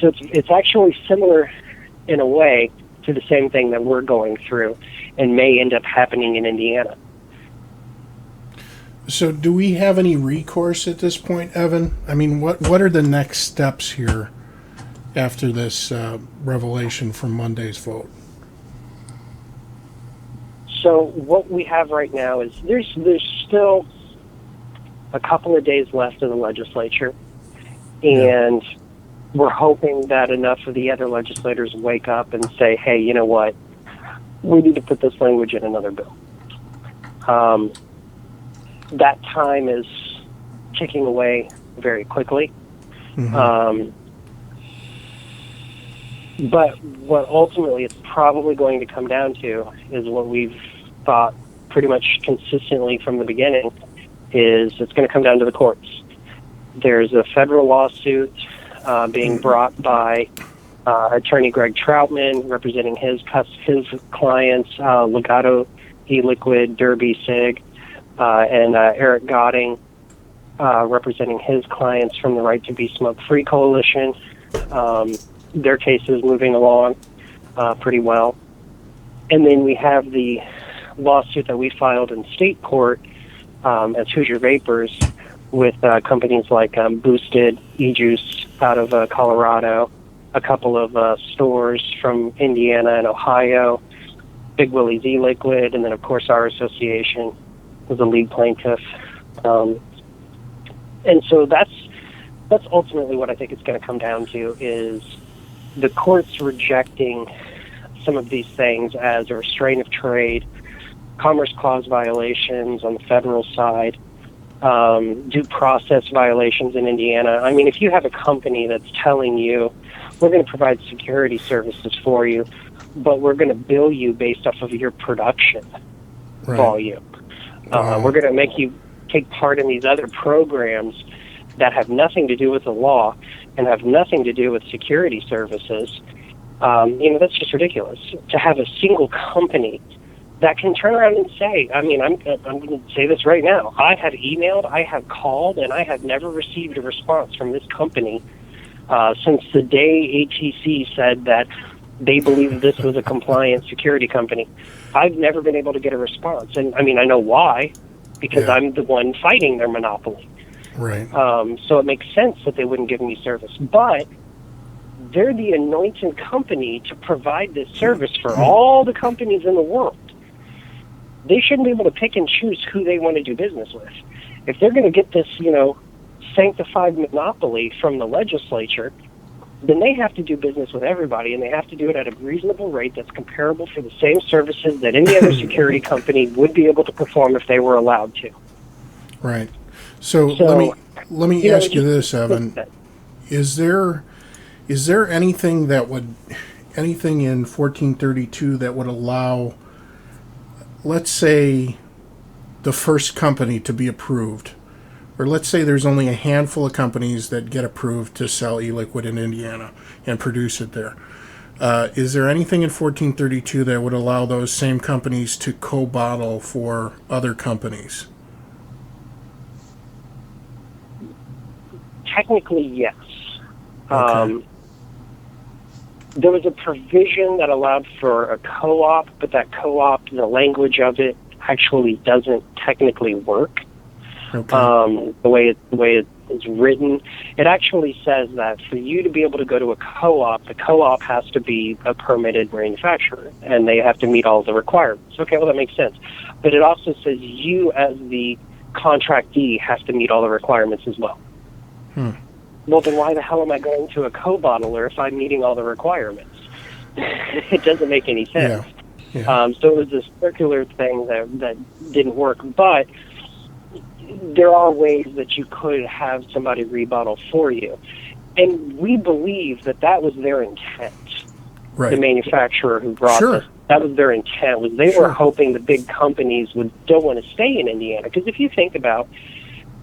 Speaker 8: So it's actually similar in a way to the same thing that we're going through and may end up happening in Indiana.
Speaker 1: So do we have any recourse at this point, Evan? I mean, what are the next steps here after this revelation from Monday's vote?
Speaker 8: So what we have right now is there's still a couple of days left in the legislature, and we're hoping that enough of the other legislators wake up and say, hey, you know what? We need to put this language in another bill. That time is ticking away very quickly. But what ultimately it's probably going to come down to is what we've thought pretty much consistently from the beginning is it's going to come down to the courts. There's a federal lawsuit being brought by attorney Greg Troutman, representing his clients, Legato E-Liquid, Derby Sig, and Eric Godding, representing his clients from the Right to Be Smoke-Free Coalition. Their case is moving along pretty well. And then we have the lawsuit that we filed in state court as Hoosier Vapers with companies like Boosted, E-Juice out of Colorado, a couple of stores from Indiana and Ohio, Big Willie's E-Liquid, and then, of course, our association was a lead plaintiff. And so that's ultimately what I think it's going to come down to, is the courts rejecting some of these things as a restraint of trade, Commerce Clause violations on the federal side, due process violations in Indiana. I mean, if you have a company that's telling you, we're going to provide security services for you, but we're going to bill you based off of your production volume. We're going to make you take part in these other programs that have nothing to do with the law and have nothing to do with security services. That's just ridiculous. To have a single company that can turn around and say, I mean, I'm going to say this right now. I have emailed, I have called, and I have never received a response from this company since the day ATC said that they believed this was a compliant security company. I've never been able to get a response. And, I mean, I know why, because I'm the one fighting their monopoly.
Speaker 1: Right.
Speaker 8: So it makes sense that they wouldn't give me service. But they're the anointed company to provide this service for all the companies in the world. They shouldn't be able to pick and choose who they want to do business with. If they're going to get this, sanctified monopoly from the legislature, then they have to do business with everybody, and they have to do it at a reasonable rate that's comparable for the same services that any other security company would be able to perform if they were allowed to.
Speaker 1: Right. So let me ask you this, Evan. Is there anything in 1432 that would allow, let's say, the first company to be approved? Or let's say there's only a handful of companies that get approved to sell e-liquid in Indiana and produce it there. Is there anything in 1432 that would allow those same companies to co-bottle for other companies?
Speaker 8: Technically, yes.
Speaker 1: Okay.
Speaker 8: There was a provision that allowed for a co-op, but that co-op, the language of it actually doesn't technically work.
Speaker 1: Okay.
Speaker 8: The way it is written, it actually says that for you to be able to go to a co-op, the co-op has to be a permitted manufacturer, and they have to meet all the requirements. Okay, well, that makes sense. But it also says you, as the contractee, have to meet all the requirements as well. Well, then why the hell am I going to a co-bottler if I'm meeting all the requirements? It doesn't make any sense.
Speaker 1: Yeah.
Speaker 8: So it was this circular thing that didn't work. But there are ways that you could have somebody rebottle for you. And we believe that was their intent.
Speaker 1: Right.
Speaker 8: The manufacturer who brought this. That was their intent. Was they were hoping the big companies would still want to stay in Indiana. Because if you think about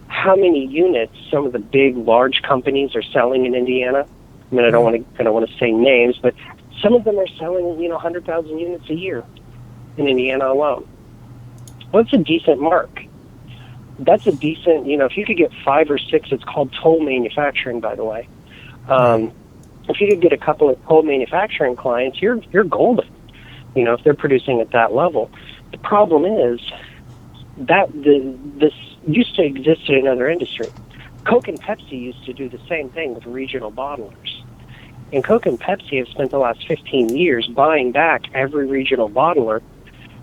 Speaker 8: how many units some of the big, large companies are selling in Indiana, I mean, I don't want to say names, but some of them are selling, 100,000 units a year in Indiana alone. Well, that's a decent mark. That's a decent, if you could get 5 or 6, it's called toll manufacturing, by the way. If you could get a couple of toll manufacturing clients, you're golden, if they're producing at that level. The problem is that this used to exist in another industry. Coke and Pepsi used to do the same thing with regional bottlers. And Coke and Pepsi have spent the last 15 years buying back every regional bottler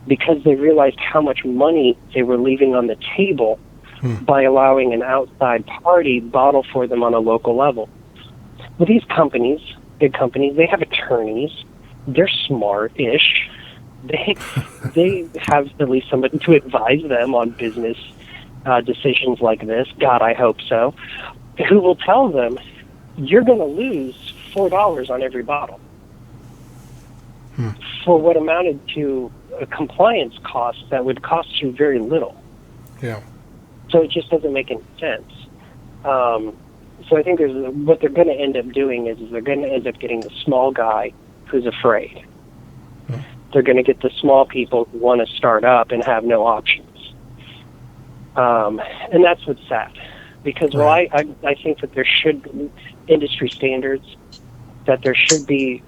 Speaker 8: because they realized how much money they were leaving on the table by allowing an outside party bottle for them on a local level. Well, these companies, big companies, they have attorneys. They're smart-ish. They have at least somebody to advise them on business decisions like this. God, I hope so. Who will tell them, you're going to lose $4 on every bottle. For what amounted to a compliance cost that would cost you very little.
Speaker 1: Yeah.
Speaker 8: So it just doesn't make any sense. So I think what they're going to end up doing is they're going to end up getting the small guy who's afraid. They're going to get the small people who want to start up and have no options. And that's what's sad. Because I think that there should be industry standards, that there should be,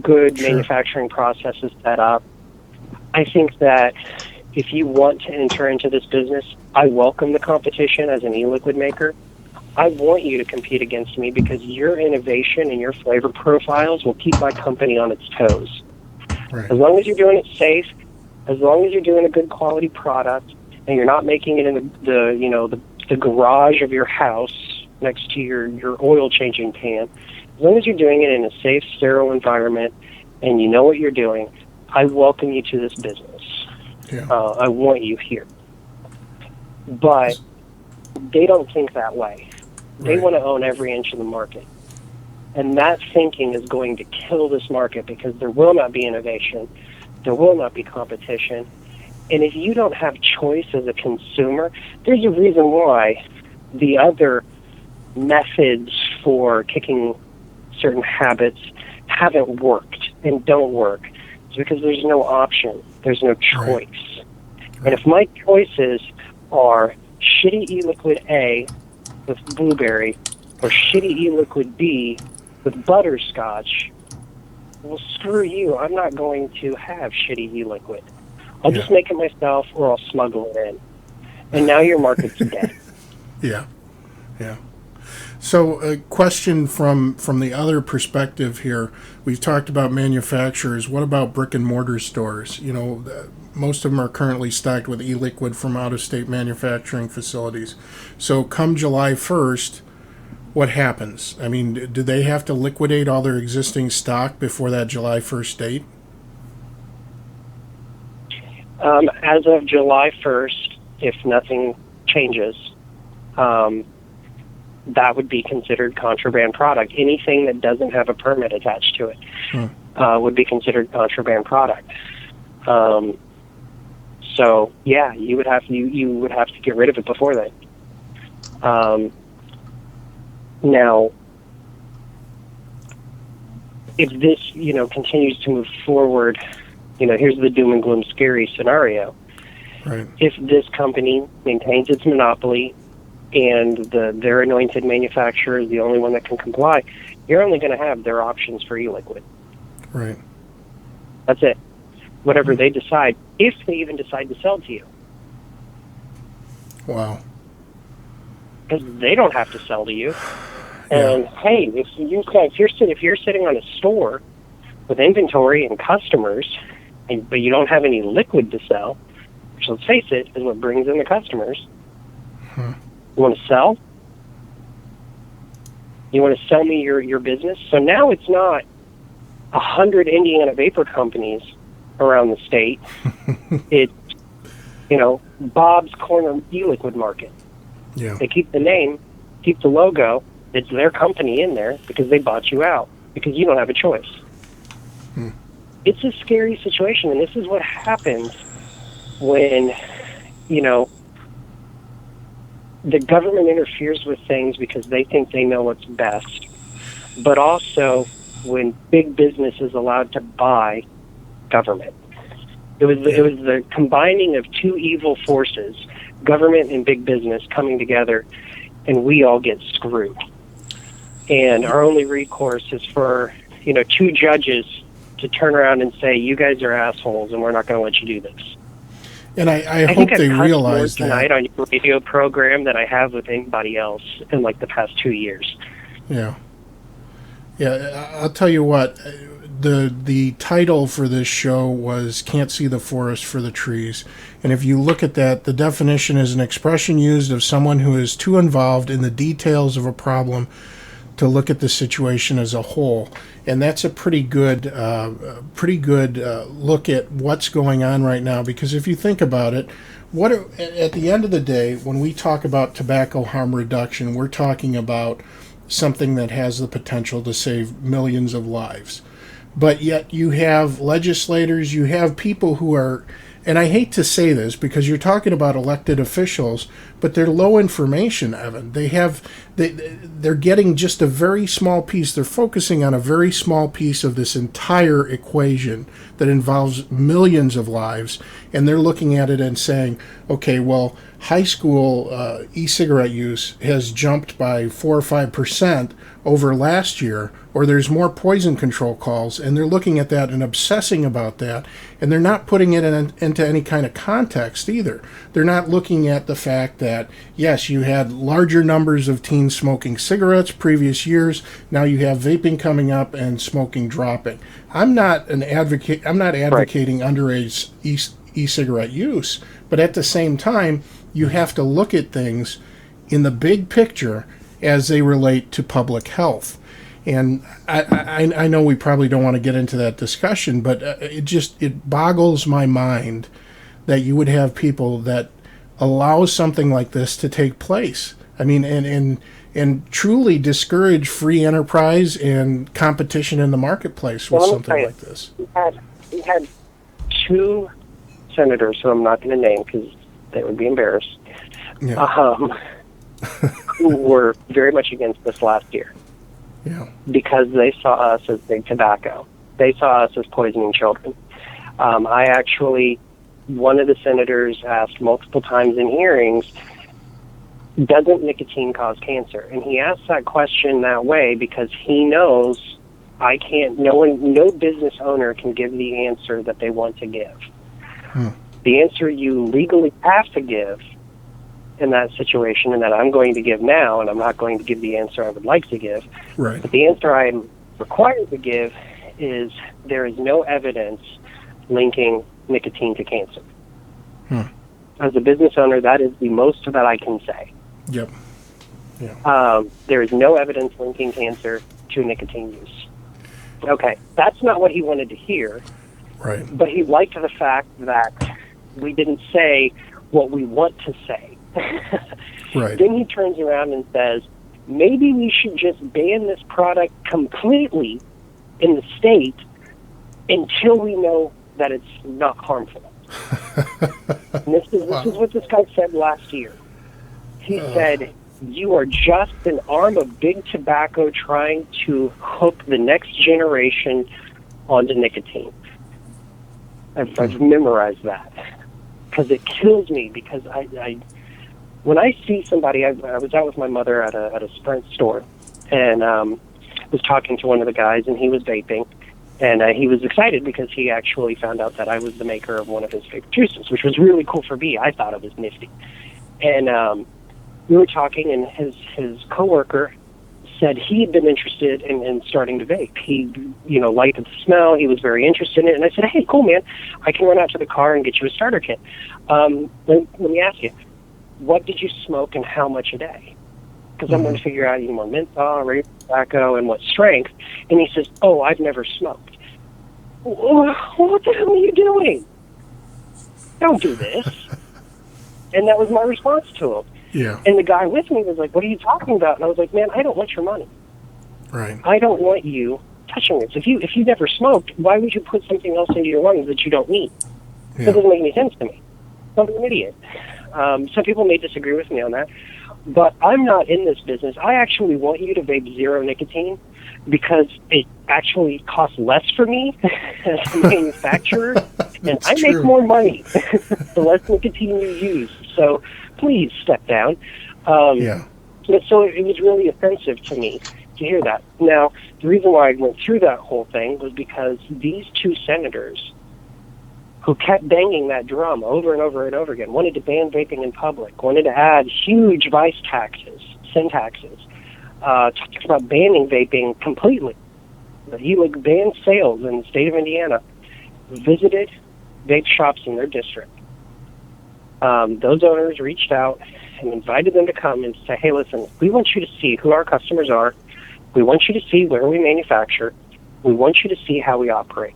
Speaker 8: good manufacturing processes set up. I think that if you want to enter into this business, I welcome the competition as an e-liquid maker. I want you to compete against me because your innovation and your flavor profiles will keep my company on its toes.
Speaker 1: Right.
Speaker 8: As long as you're doing it safe, as long as you're doing a good quality product, and you're not making it in the garage of your house next to your oil changing pan, as long as you're doing it in a safe, sterile environment, and you know what you're doing, I welcome you to this business.
Speaker 1: Yeah.
Speaker 8: I want you here. But they don't think that way. They want to own every inch of the market. And that thinking is going to kill this market because there will not be innovation. There will not be competition. And if you don't have choice as a consumer, there's a reason why the other methods for kicking certain habits haven't worked and don't work. It's because there's no option. There's no choice. And if my choices are shitty e-liquid A with blueberry or shitty e-liquid B with butterscotch, well, screw you. I'm not going to have shitty e-liquid. I'll just make it myself or I'll smuggle it in. And now your market's dead.
Speaker 1: Yeah. So a question from the other perspective here. We've talked about manufacturers. What about brick and mortar stores? Most of them are currently stocked with e-liquid from out-of-state manufacturing facilities. So come July 1st, what happens? I mean, do they have to liquidate all their existing stock before that July 1st date?
Speaker 8: As of July 1st, if nothing changes, that would be considered contraband product. Anything that doesn't have a permit attached to it would be considered contraband product. So yeah, you would have to get rid of it before then. Now, if this continues to move forward, here's the doom and gloom scary scenario.
Speaker 1: Right.
Speaker 8: If this company maintains its monopoly and their anointed manufacturer is the only one that can comply, you're only going to have their options for e-liquid.
Speaker 1: Right.
Speaker 8: That's it. Whatever they decide, if they even decide to sell to you.
Speaker 1: Wow.
Speaker 8: Because they don't have to sell to you. And hey, if you're sitting on a store with inventory and customers, but you don't have any liquid to sell, which, let's face it, is what brings in the customers. You want to sell? You want to sell me your business? So now it's not 100 Indiana vapor companies around the state. It's, Bob's Corner e-liquid market.
Speaker 1: Yeah.
Speaker 8: They keep the name, keep the logo. It's their company in there because they bought you out because you don't have a choice. It's a scary situation, and this is what happens when, the government interferes with things because they think they know what's best, but also when big business is allowed to buy government. It was the combining of two evil forces, government and big business, coming together, and we all get screwed. And our only recourse is for, two judges to turn around and say, you guys are assholes and we're not going to let you do this.
Speaker 1: And I hope they realize
Speaker 8: that. Tonight on your radio program that I have with anybody else in like the past 2 years.
Speaker 1: Yeah. I'll tell you what. The title for this show was "Can't See the Forest for the Trees," and if you look at that, the definition is an expression used of someone who is too involved in the details of a problem to look at the situation as a whole. And that's a pretty good look at what's going on right now. Because if you think about it, at the end of the day, when we talk about tobacco harm reduction, we're talking about something that has the potential to save millions of lives. But yet you have legislators, you have people who are, and I hate to say this because you're talking about elected officials, but they're low information, Evan. They're getting just a very small piece. They're focusing on a very small piece of this entire equation that involves millions of lives, and they're looking at it and saying, okay, well, high school e-cigarette use has jumped by 4 or 5% over last year, or there's more poison control calls, and they're looking at that and obsessing about that, and they're not putting it into any kind of context either. They're not looking at the fact that, yes, you had larger numbers of teens smoking cigarettes previous years, now you have vaping coming up and smoking dropping. I'm not advocating underage e-cigarette use, but at the same time, you have to look at things in the big picture as they relate to public health. And I know we probably don't want to get into that discussion, but it boggles my mind that you would have people that allow something like this to take place. I mean, and truly discourage free enterprise and competition in the marketplace with something like this.
Speaker 8: We had two senators, who I'm not going to name because they would be embarrassed, who were very much against this last year.
Speaker 1: Yeah.
Speaker 8: Because they saw us as big tobacco. They saw us as poisoning children. One of the senators asked multiple times in hearings, doesn't nicotine cause cancer? And he asked that question that way because he knows no business owner can give the answer that they want to give. The answer you legally have to give in that situation, and that I'm going to give now, and I'm not going to give the answer I would like to give.
Speaker 1: Right.
Speaker 8: But the answer I am required to give is there is no evidence linking nicotine to cancer. As a business owner, that is the most that I can say.
Speaker 1: Yep. Yeah.
Speaker 8: There is no evidence linking cancer to nicotine use. Okay, that's not what he wanted to hear.
Speaker 1: Right.
Speaker 8: But he liked the fact that we didn't say what we want to say.
Speaker 1: Right.
Speaker 8: Then he turns around and says, maybe we should just ban this product completely in the state until we know that it's not harmful. And this is what this guy said last year. He said, you are just an arm of big tobacco trying to hook the next generation onto nicotine. I've memorized that because it kills me, because when I see somebody, I was out with my mother at a Sprint store, and was talking to one of the guys, and he was vaping, and he was excited because he actually found out that I was the maker of one of his favorite juices, which was really cool for me. I thought it was nifty. And we were talking, and his coworker said he had been interested in starting to vape. He, liked the smell. He was very interested in it. And I said, hey, cool, man. I can run out to the car and get you a starter kit. Let me ask you, what did you smoke and how much a day? Because I'm going to figure out even more menthol, regular tobacco, and what strength. And he says, oh, I've never smoked. What the hell are you doing? Don't do this. And that was my response to him.
Speaker 1: Yeah.
Speaker 8: And the guy with me was like, what are you talking about? And I was like, man, I don't want your money.
Speaker 1: Right.
Speaker 8: I don't want you touching this. If you never smoked, why would you put something else into your lungs that you don't need?
Speaker 1: Yeah.
Speaker 8: That doesn't make any sense to me. I'm an idiot. Some people may disagree with me on that, but I'm not in this business. I actually want you to vape zero nicotine because it actually costs less for me as a manufacturer, and I make more money the less nicotine you use. So please step down.
Speaker 1: Yeah.
Speaker 8: So it was really offensive to me to hear that. Now, the reason why I went through that whole thing was because these two senators who kept banging that drum over and over and over again, wanted to ban vaping in public, wanted to add huge vice taxes, sin taxes, talked about banning vaping completely. He would ban sales in the state of Indiana, visited vape shops in their district. Those owners reached out and invited them to come and say, hey, listen, we want you to see who our customers are. We want you to see where we manufacture. We want you to see how we operate.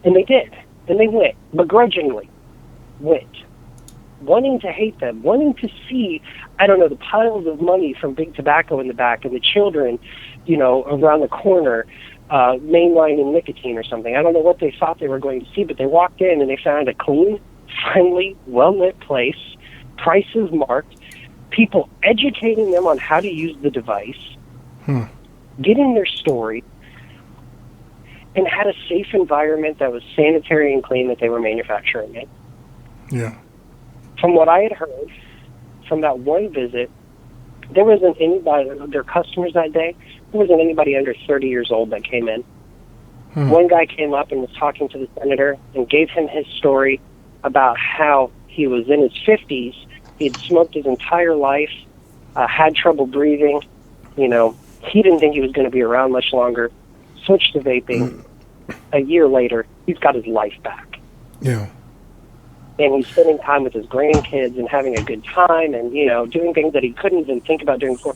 Speaker 8: And they did. And they went, begrudgingly went, wanting to hate them, wanting to see, the piles of money from Big Tobacco in the back and the children, around the corner, mainline and nicotine or something. I don't know what they thought they were going to see, but they walked in and they found a clean, friendly, well-lit place, prices marked, people educating them on how to use the device, getting their story, and had a safe environment that was sanitary and clean that they were manufacturing in.
Speaker 1: Yeah.
Speaker 8: From what I had heard from that one visit, there wasn't anybody, their customers that day, there wasn't anybody under 30 years old that came in. One guy came up and was talking to the senator and gave him his story about how he was in his 50s. He'd smoked his entire life, had trouble breathing. You know, he didn't think he was going to be around much longer. Switched to vaping. A year later, he's got his life back.
Speaker 1: Yeah.
Speaker 8: And he's spending time with his grandkids and having a good time and, you know, doing things that he couldn't even think about doing before.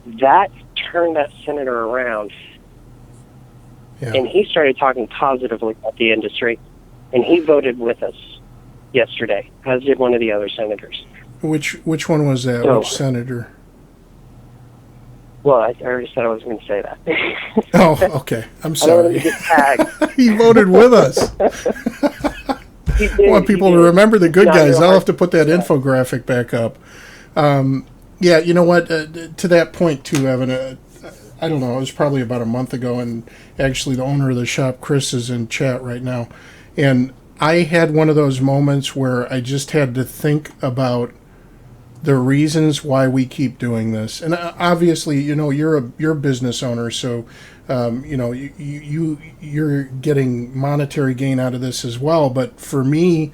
Speaker 8: That turned that senator around.
Speaker 1: Yeah.
Speaker 8: And he started talking positively about the industry. And he voted with us yesterday, as did one of the other senators.
Speaker 1: Which one was that?
Speaker 8: So,
Speaker 1: which senator?
Speaker 8: Well, I already said I was going to say that.
Speaker 1: Oh, okay. I'm
Speaker 8: I don't want
Speaker 1: sorry.
Speaker 8: him to get tagged.
Speaker 1: He voted with us.
Speaker 8: He did,
Speaker 1: I want people
Speaker 8: he
Speaker 1: to
Speaker 8: did.
Speaker 1: remember the good
Speaker 8: Not
Speaker 1: guys.
Speaker 8: real
Speaker 1: I'll
Speaker 8: hard.
Speaker 1: have to put that infographic back up. Yeah, you know what? To that point, too, Evan, I don't know. It was probably about a month ago, and actually the owner of the shop, Chris, is in chat right now. And I had one of those moments where I just had to think about the reasons why we keep doing this. And obviously, you know, you're a business owner, so you know, you're getting monetary gain out of this as well. But for me,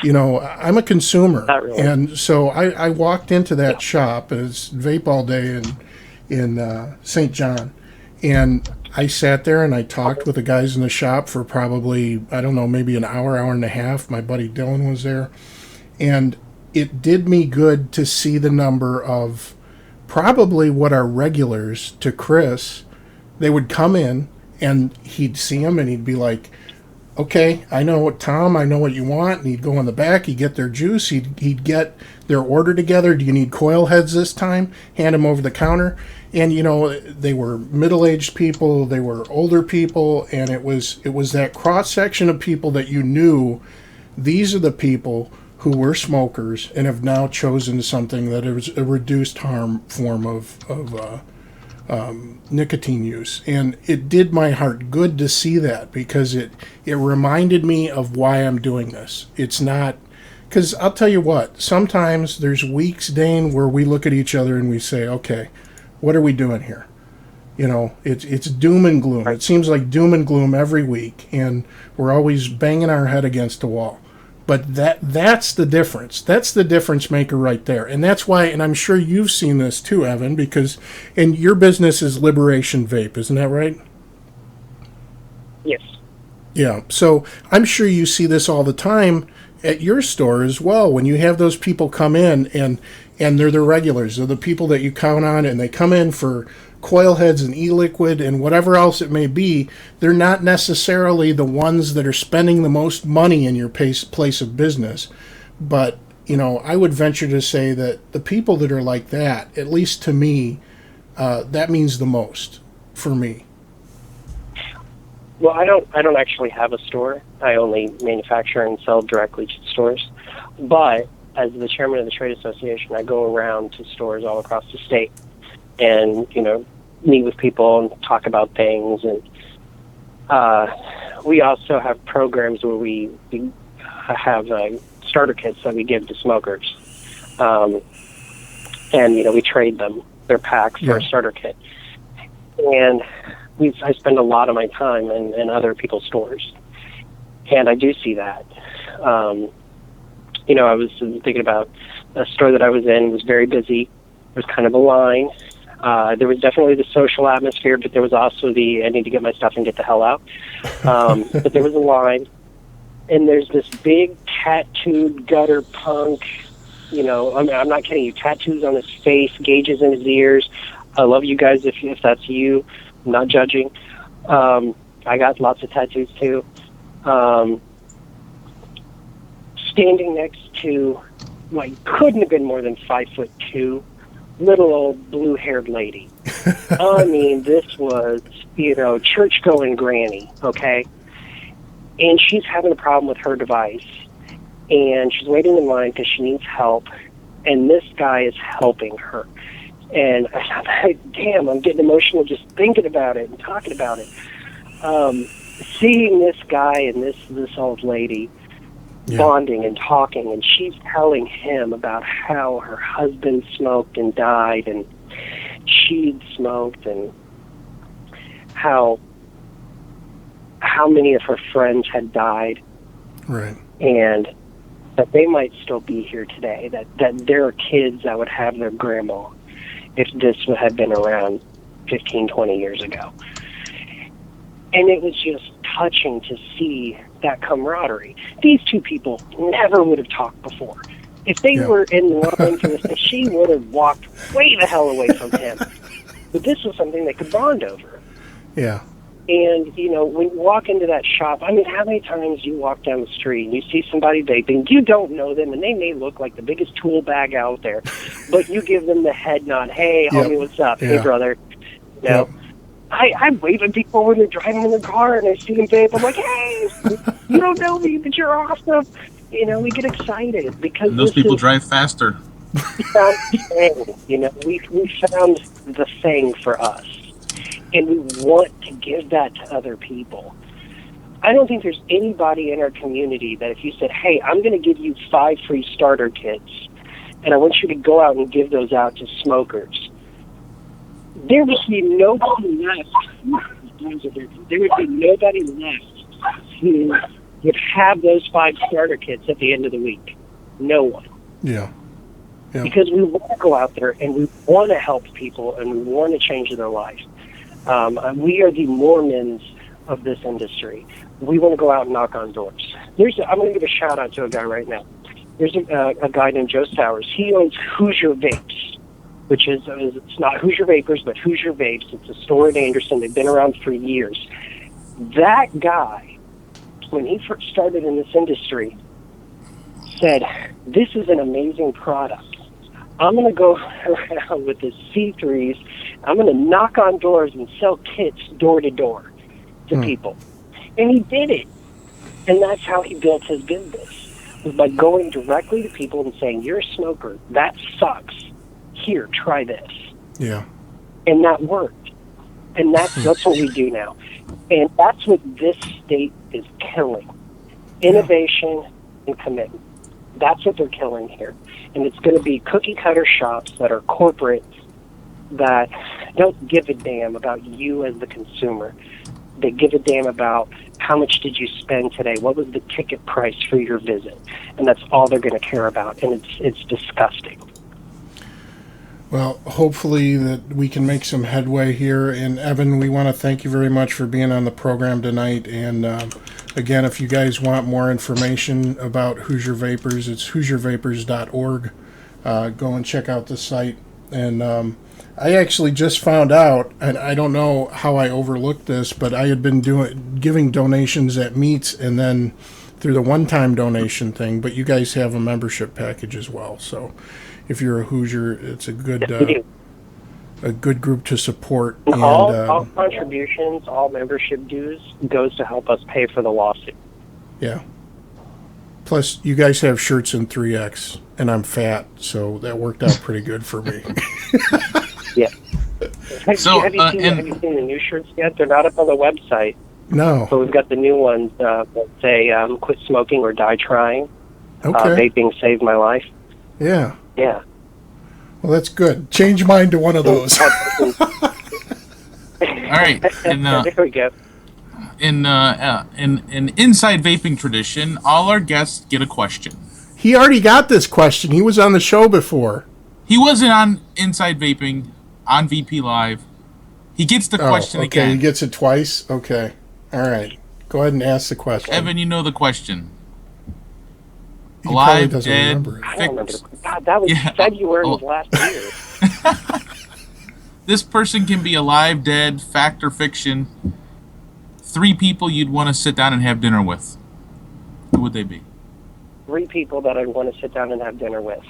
Speaker 1: you know, I'm a consumer.
Speaker 8: Not really.
Speaker 1: And so I walked into that shop, and it's Vape All Day in St. John, and I sat there and I talked with the guys in the shop for probably, I don't know, maybe an hour and a half. My buddy Dylan was there, and it did me good to see the number of probably what are regulars to Chris. They would come in and he'd see them and he'd be like, okay, I know what, Tom, I know what you want. And he'd go in the back, he'd get their juice, he'd get their order together. Do you need coil heads this time? Hand them over the counter. And, you know, they were middle-aged people, they were older people, and it was that cross-section of people that you knew, these are the people who were smokers and have now chosen something that is a reduced harm form of nicotine use. And it did my heart good to see that, because it reminded me of why I'm doing this. It's not, because I'll tell you what, sometimes there's weeks, Dane, where we look at each other and we say, okay, what are we doing here? You know, it's doom and gloom. It seems like doom and gloom every week, and we're always banging our head against the wall. But that's the difference. That's the difference maker right there. And that's why, and I'm sure you've seen this too, Evan, because in your business is Liberation Vape, isn't that right?
Speaker 8: Yes.
Speaker 1: Yeah. So I'm sure you see this all the time at your store as well, when you have those people come in and they're the regulars. They're the people that you count on, and they come in for coil heads and e-liquid and whatever else it may be. They're not necessarily the ones that are spending the most money in your place of business. But, you know, I would venture to say that the people that are like that, at least to me, that means the most for me.
Speaker 8: Well, I don't actually have a store. I only manufacture and sell directly to stores. But as the chairman of the trade association, I go around to stores all across the state and, you know, meet with people and talk about things. And we also have programs where we have starter kits that we give to smokers. And, you know, we trade them, their packs for a starter kit. And I spend a lot of my time in other people's stores. And I do see that. You know, I was thinking about a store that I was in was very busy. There was kind of a line. There was definitely the social atmosphere, but there was also the I need to get my stuff and get the hell out. But there was a line. And there's this big tattooed gutter punk, you know, I'm not kidding you, tattoos on his face, gauges in his ears. I love you guys if that's you. I'm not judging. I got lots of tattoos too. Standing next to, like, couldn't have been more than 5'2", little old blue-haired lady. I mean, this was, church-going granny, okay? And she's having a problem with her device. And she's waiting in line because she needs help. And this guy is helping her. And I thought, damn, I'm getting emotional just thinking about it and talking about it. Seeing this guy and this old lady bonding and talking, and she's telling him about how her husband smoked and died, and she'd smoked, and how many of her friends had died.
Speaker 1: Right.
Speaker 8: And that they might still be here today, that there are kids that would have their grandma if this had been around 15, 20 years ago. And it was just touching to see that camaraderie. These two people never would have talked before. If they were in line for this, she would have walked way the hell away from him. But this was something they could bond over.
Speaker 1: Yeah.
Speaker 8: And, when you walk into that shop, I mean, how many times you walk down the street and you see somebody vaping, you don't know them, and they may look like the biggest tool bag out there, but you give them the head nod, hey, homie, what's up? Hey, brother. I wave at people when they're driving in their car and I see them vape. I'm like, hey, you don't know me, but you're awesome. We get excited because
Speaker 2: and those people drive faster.
Speaker 8: We found the thing, we found the thing for us. And we want to give that to other people. I don't think there's anybody in our community that if you said, hey, I'm going to give you 5 free starter kits, and I want you to go out and give those out to smokers, there would be nobody left. There would be nobody left who would have those 5 starter kits at the end of the week. No one.
Speaker 1: Yeah.
Speaker 8: Because we want to go out there and we want to help people and we want to change their life. We are the Mormons of this industry. We want to go out and knock on doors. I'm going to give a shout out to a guy right now. There's a guy named Joe Sowers. He owns Hoosier Vapers, which is it's not Hoosier Vapers, but Hoosier Vapes. It's a store in Anderson. They've been around for years. That guy, when he first started in this industry, said, "This is an amazing product. I'm going to go around with the C3s. I'm going to knock on doors and sell kits door to door to people." And he did it. And that's how he built his business, was by going directly to people and saying, you're a smoker. That sucks. Here, try this.
Speaker 1: Yeah.
Speaker 8: And that worked. And that's what we do now. And that's what this state is killing. Innovation and commitment. That's what they're killing here. And it's going to be cookie-cutter shops that are corporate that don't give a damn about you as the consumer. They give a damn about how much did you spend today? What was the ticket price for your visit? And that's all they're going to care about. And it's disgusting.
Speaker 1: Well, hopefully that we can make some headway here. And Evan, we want to thank you very much for being on the program tonight. And again, if you guys want more information about Hoosier Vapers, it's HoosierVapers.org. Go and check out the site. And I actually just found out, and I don't know how I overlooked this, but I had been giving donations at meets and then through the one-time donation thing, but you guys have a membership package as well. So if you're a Hoosier, it's a good group to support. And
Speaker 8: all contributions, all membership dues goes to help us pay for the lawsuit.
Speaker 1: Yeah. Plus, you guys have shirts in 3X, and I'm fat, so that worked out pretty good for me.
Speaker 8: Yeah.
Speaker 2: So,
Speaker 8: have you seen the new shirts yet? They're not up on the website.
Speaker 1: No.
Speaker 8: So we've got the new ones that say quit smoking or die trying.
Speaker 1: Okay.
Speaker 8: Vaping saved my life.
Speaker 1: Yeah.
Speaker 8: Yeah.
Speaker 1: Well, that's good. Change mine to one of those.
Speaker 2: All right. And,
Speaker 8: there we go.
Speaker 2: in inside vaping tradition, all our guests get a question.
Speaker 1: He already got this question. He was on the show before.
Speaker 2: He wasn't on Inside Vaping on VP Live. He gets the question again.
Speaker 1: He gets it twice? Okay. All right. Go ahead and ask the question.
Speaker 2: Evan, you know the question.
Speaker 1: He probably
Speaker 2: Alive,
Speaker 1: doesn't
Speaker 2: dead,
Speaker 1: remember it.
Speaker 8: I don't remember. God, that was February of last year.
Speaker 2: This person can be alive, dead, fact or fiction. 3 people you'd want to sit down and have dinner with. Who would they be?
Speaker 8: 3 people that I'd want to sit down and have dinner with.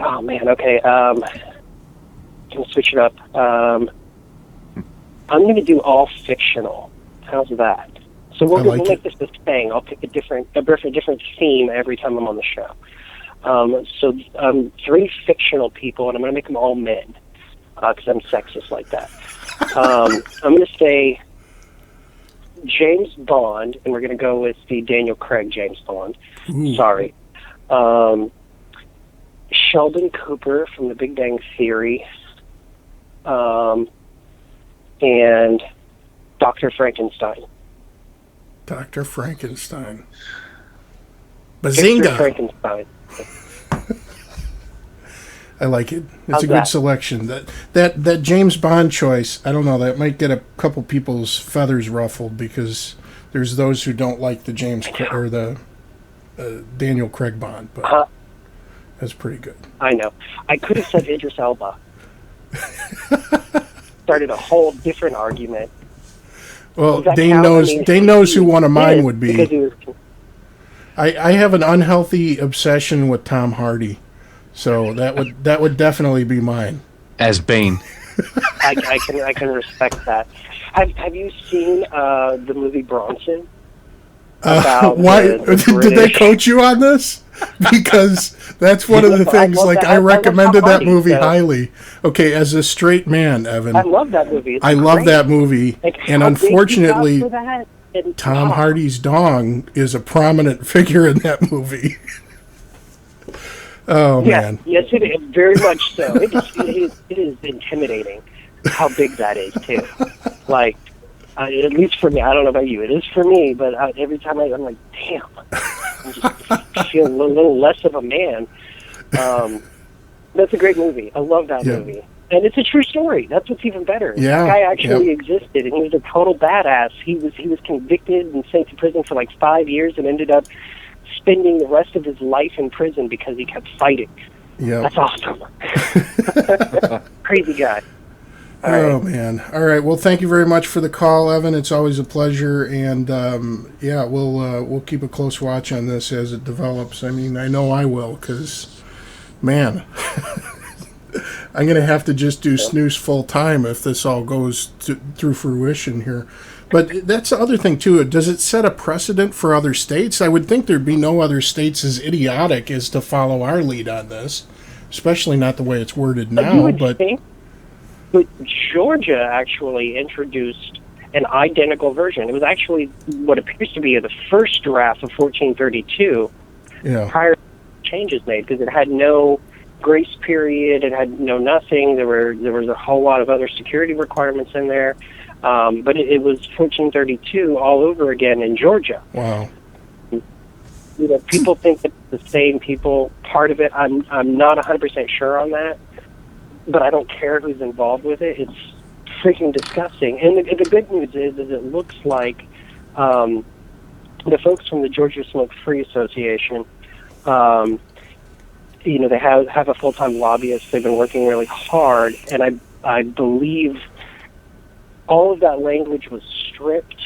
Speaker 8: Oh man, okay. Can switch it up. I'm going to do all fictional. How's that? So we'll make this a thing. I'll pick a different theme every time I'm on the show. So 3 fictional people, and I'm going to make them all men because I'm sexist like that. I'm going to say James Bond, and we're going to go with the Daniel Craig James Bond.
Speaker 1: Ooh.
Speaker 8: Sorry. Sheldon Cooper from The Big Bang Theory, and Dr. Frankenstein.
Speaker 1: Dr. Frankenstein. Bazinga!
Speaker 8: Dr. Frankenstein.
Speaker 1: I like it. It's
Speaker 8: How's
Speaker 1: a good
Speaker 8: that?
Speaker 1: selection. That James Bond choice, I don't know, that might get a couple people's feathers ruffled because there's those who don't like the Daniel Craig Bond, but that's pretty good.
Speaker 8: I know. I could have said Idris Elba. Started a whole different argument.
Speaker 1: Well,
Speaker 8: Does that
Speaker 1: Dane
Speaker 8: count?
Speaker 1: knows.
Speaker 8: I mean,
Speaker 1: Dane knows who one of mine
Speaker 8: did,
Speaker 1: would be.
Speaker 8: because he was-
Speaker 1: I have an unhealthy obsession with Tom Hardy, so that would definitely be mine.
Speaker 3: As Bane.
Speaker 8: I can respect that. Have you seen the movie Bronson?
Speaker 1: Why
Speaker 8: the
Speaker 1: did they
Speaker 8: British-
Speaker 1: coach you on this? Because that's one of the things.
Speaker 8: I love
Speaker 1: Like
Speaker 8: that.
Speaker 1: I
Speaker 8: I love
Speaker 1: recommended
Speaker 8: Tom
Speaker 1: that
Speaker 8: Hardy,
Speaker 1: movie
Speaker 8: so-
Speaker 1: highly. Okay, as a straight man, Evan,
Speaker 8: I love that movie. It's
Speaker 1: I love
Speaker 8: great.
Speaker 1: that movie,
Speaker 8: Like,
Speaker 1: and
Speaker 8: how big he got
Speaker 1: unfortunately,
Speaker 8: for that, and-
Speaker 1: Tom Hardy's dong is a prominent figure in that movie. Oh
Speaker 8: Yeah,
Speaker 1: man,
Speaker 8: yes, it is very much so. It is intimidating how big that is too. Like, at least for me, I don't know about you. It is for me, but every time I'm like, damn, I just feel a little less of a man. That's a great movie. I love that movie, and it's a true story. That's what's even better.
Speaker 1: Yeah,
Speaker 8: That guy actually existed, and he was a total badass. He was convicted and sent to prison for like 5 years, and ended up spending the rest of his life in prison because he kept fighting.
Speaker 1: yeah.
Speaker 8: That's awesome. Crazy guy. All
Speaker 1: Oh
Speaker 8: right.
Speaker 1: man! All right. Well, thank you very much for the call, Evan. It's always a pleasure, and yeah, we'll keep a close watch on this as it develops. I mean, I know I will, because man, I'm gonna have to just do snooze full time if this all goes through fruition here. But that's the other thing too. Does it set a precedent for other states? I would think there'd be no other states as idiotic as to follow our lead on this, especially not the way it's worded
Speaker 8: You
Speaker 1: now.
Speaker 8: would
Speaker 1: But
Speaker 8: think, but Georgia actually introduced an identical version. It was actually what appears to be the first draft of 1432
Speaker 1: yeah.
Speaker 8: prior to changes made, because it had no grace period, it had no nothing. There was a whole lot of other security requirements in there. But it was 1432 all over again in Georgia.
Speaker 1: Wow.
Speaker 8: You know, people think that it's the same people. Part of it, I'm not 100% sure on that, but I don't care who's involved with it. It's freaking disgusting. And the good news is it looks like the folks from the Georgia Smoke Free Association, you know, they have a full-time lobbyist. They've been working really hard, and I believe all of that language was stripped,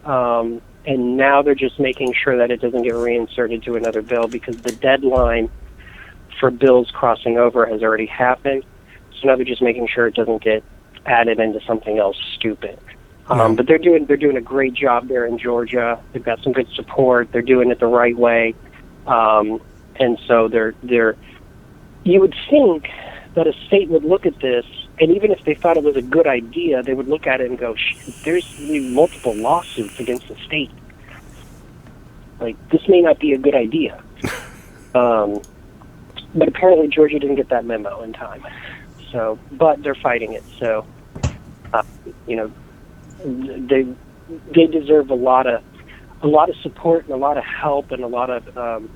Speaker 8: and now they're just making sure that it doesn't get reinserted to another bill, because the deadline for bills crossing over has already happened. So now they're just making sure it doesn't get added into something else stupid. But they're doing a great job there in Georgia. They've got some good support. They're doing it the right way, and so they're. You would think that a state would look at this, and even if they thought it was a good idea, they would look at it and go, there's multiple lawsuits against the state. Like, this may not be a good idea. But apparently Georgia didn't get that memo in time. So, but they're fighting it. So, you know, they deserve a lot of support and a lot of help and a lot of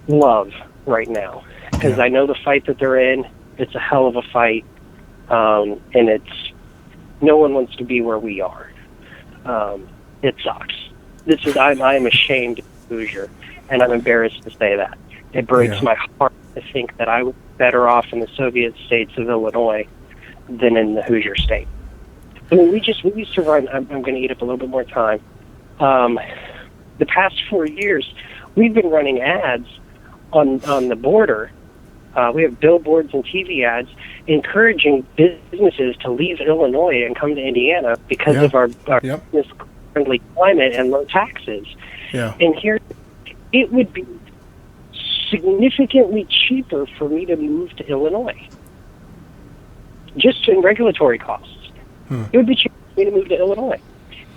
Speaker 8: love right now. Because I know the fight that they're in, it's a hell of a fight. And it's, no one wants to be where we are. It sucks. I am ashamed of Hoosier, and I'm embarrassed to say that. It breaks my heart to think that I was better off in the Soviet states of Illinois than in the Hoosier state. I mean, we used to run, I'm going to eat up a little bit more time. The past 4 years, we've been running ads on the border We have billboards and TV ads encouraging businesses to leave Illinois and come to Indiana because of our business-friendly climate and low taxes.
Speaker 1: Yeah.
Speaker 8: And here, it would be significantly cheaper for me to move to Illinois, just in regulatory costs. It would be cheaper for me to move to Illinois.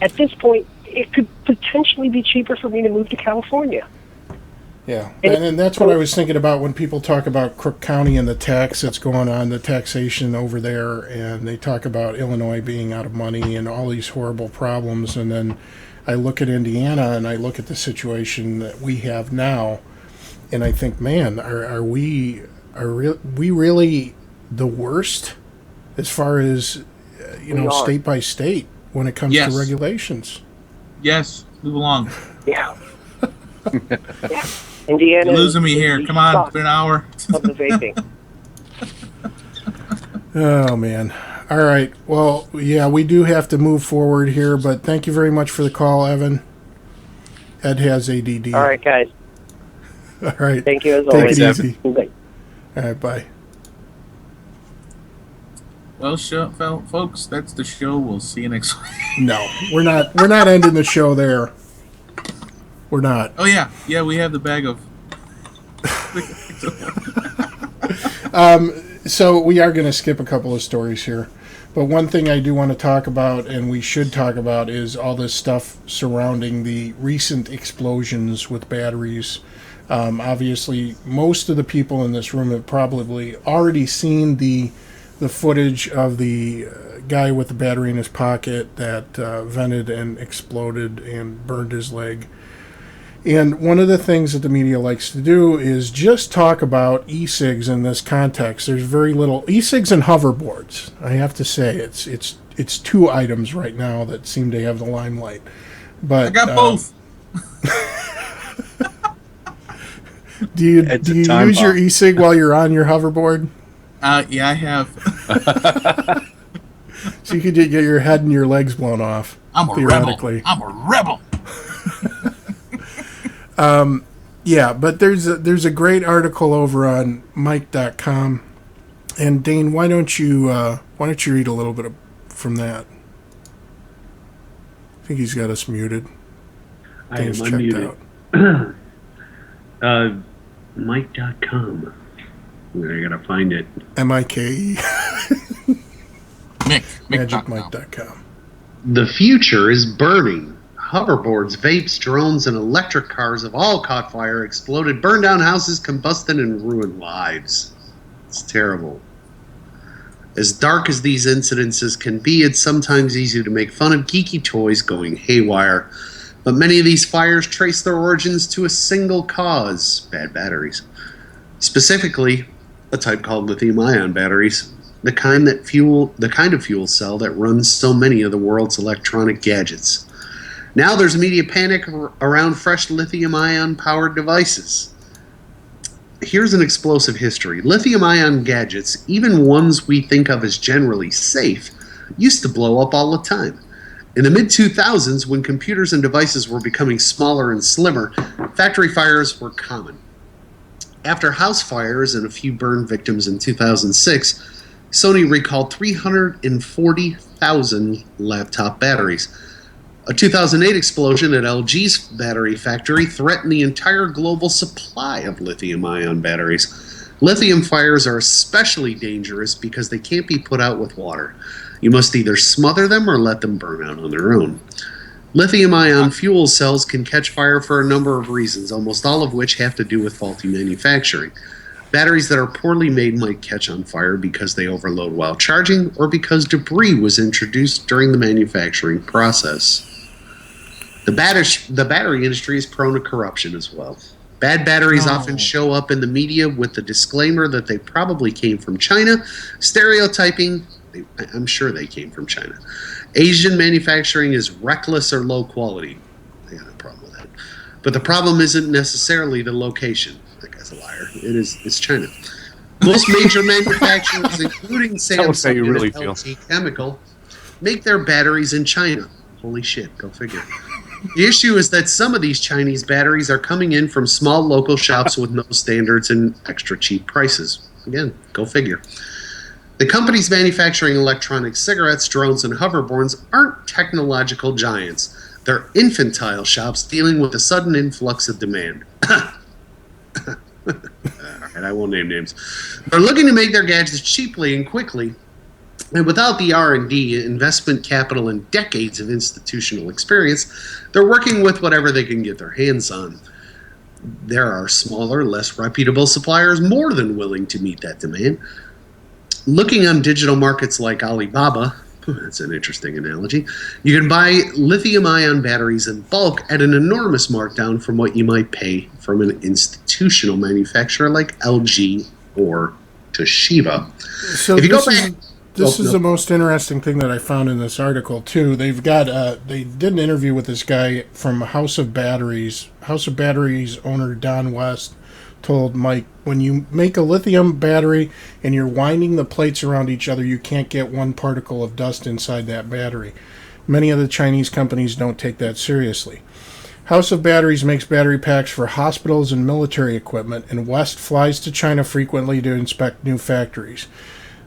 Speaker 8: At this point, it could potentially be cheaper for me to move to California.
Speaker 1: Yeah, and that's what I was thinking about when people talk about Crook County and the tax that's going on, the taxation over there, and they talk about Illinois being out of money and all these horrible problems, and then I look at Indiana and I look at the situation that we have now, and I think, man, are we really the worst as far as state by state when it comes to regulations?
Speaker 2: Yes, move along.
Speaker 8: Yeah. Yeah. Indiana.
Speaker 2: You're losing me here. Come on, it's been an hour.
Speaker 8: Of the vaping.
Speaker 1: Oh, man. All right. Well, yeah, we do have to move forward here, but thank you very much for the call, Evan. Ed has ADD.
Speaker 8: All right, guys.
Speaker 1: All right.
Speaker 8: Thank you as
Speaker 1: Take
Speaker 8: always.
Speaker 1: it easy.
Speaker 8: Bye.
Speaker 1: All right, bye.
Speaker 2: Well, folks, that's the show. We'll see you next week.
Speaker 1: No, we're not ending the show there. We're not.
Speaker 2: Oh, yeah, we have the bag of...
Speaker 1: So we are going to skip a couple of stories here. But one thing I do want to talk about, and we should talk about, is all this stuff surrounding the recent explosions with batteries. Obviously, most of the people in this room have probably already seen the footage of the guy with the battery in his pocket that vented and exploded and burned his leg. And one of the things that the media likes to do is just talk about e-cigs in this context. There's very little e-cigs and hoverboards. I have to say, it's two items right now that seem to have the limelight. But
Speaker 2: I got both.
Speaker 1: do you use your e-cig while you're on your hoverboard?
Speaker 2: Yeah, I have.
Speaker 1: So you could get your head and your legs blown off.
Speaker 2: I'm a rebel. I'm a rebel.
Speaker 1: Yeah, but there's a great article over on Mike.com, and Dane, why don't you read a little bit from that? I think he's got us muted. Dane's checked out.
Speaker 6: Mike.com. I gotta find it.
Speaker 1: MIKE.
Speaker 2: MagicMike.com.
Speaker 1: MagicMike.com.
Speaker 6: The future is burning. Hoverboards, vapes, drones, and electric cars have all caught fire, exploded, burned down houses, combusted, and ruined lives. It's terrible. As dark as these incidences can be, it's sometimes easy to make fun of geeky toys going haywire. But many of these fires trace their origins to a single cause: bad batteries. Specifically, a type called lithium-ion batteries, the kind of fuel cell that runs so many of the world's electronic gadgets. Now there's media panic around fresh lithium-ion powered devices. Here's an explosive history. Lithium-ion gadgets, even ones we think of as generally safe, used to blow up all the time. In the mid-2000s, when computers and devices were becoming smaller and slimmer, factory fires were common. After house fires and a few burn victims in 2006, Sony recalled 340,000 laptop batteries. A 2008 explosion at LG's battery factory threatened the entire global supply of lithium-ion batteries. Lithium fires are especially dangerous because they can't be put out with water. You must either smother them or let them burn out on their own. Lithium-ion fuel cells can catch fire for a number of reasons, almost all of which have to do with faulty manufacturing. Batteries that are poorly made might catch on fire because they overload while charging, or because debris was introduced during the manufacturing process. The battery industry is prone to corruption as well. Bad batteries often show up in the media with the disclaimer that they probably came from China, stereotyping, I'm sure they came from China. Asian manufacturing is reckless or low quality. I got a problem with that. But the problem isn't necessarily the location. That guy's a liar. It's China. Most major manufacturers, including Samsung and LG Chemical, make their batteries in China. Holy shit, go figure. The issue is that some of these Chinese batteries are coming in from small local shops with no standards and extra cheap prices. Again, go figure. The companies manufacturing electronic cigarettes, drones, and hoverboards aren't technological giants. They're infantile shops dealing with a sudden influx of demand. All right, I won't name names. They're looking to make their gadgets cheaply and quickly, and without the R&D, investment capital, and decades of institutional experience, they're working with whatever they can get their hands on. There are smaller, less reputable suppliers more than willing to meet that demand. Looking on digital markets like Alibaba, that's an interesting analogy, you can buy lithium-ion batteries in bulk at an enormous markdown from what you might pay from an institutional manufacturer like LG or Toshiba.
Speaker 1: So
Speaker 6: if you go back...
Speaker 1: This is the most interesting thing that I found in this article too. They've got they did an interview with this guy from House of Batteries. House of Batteries owner Don West told Mike, when you make a lithium battery and you're winding the plates around each other, you can't get one particle of dust inside that battery. Many of the Chinese companies don't take that seriously. House of Batteries makes battery packs for hospitals and military equipment, and West flies to China frequently to inspect new factories.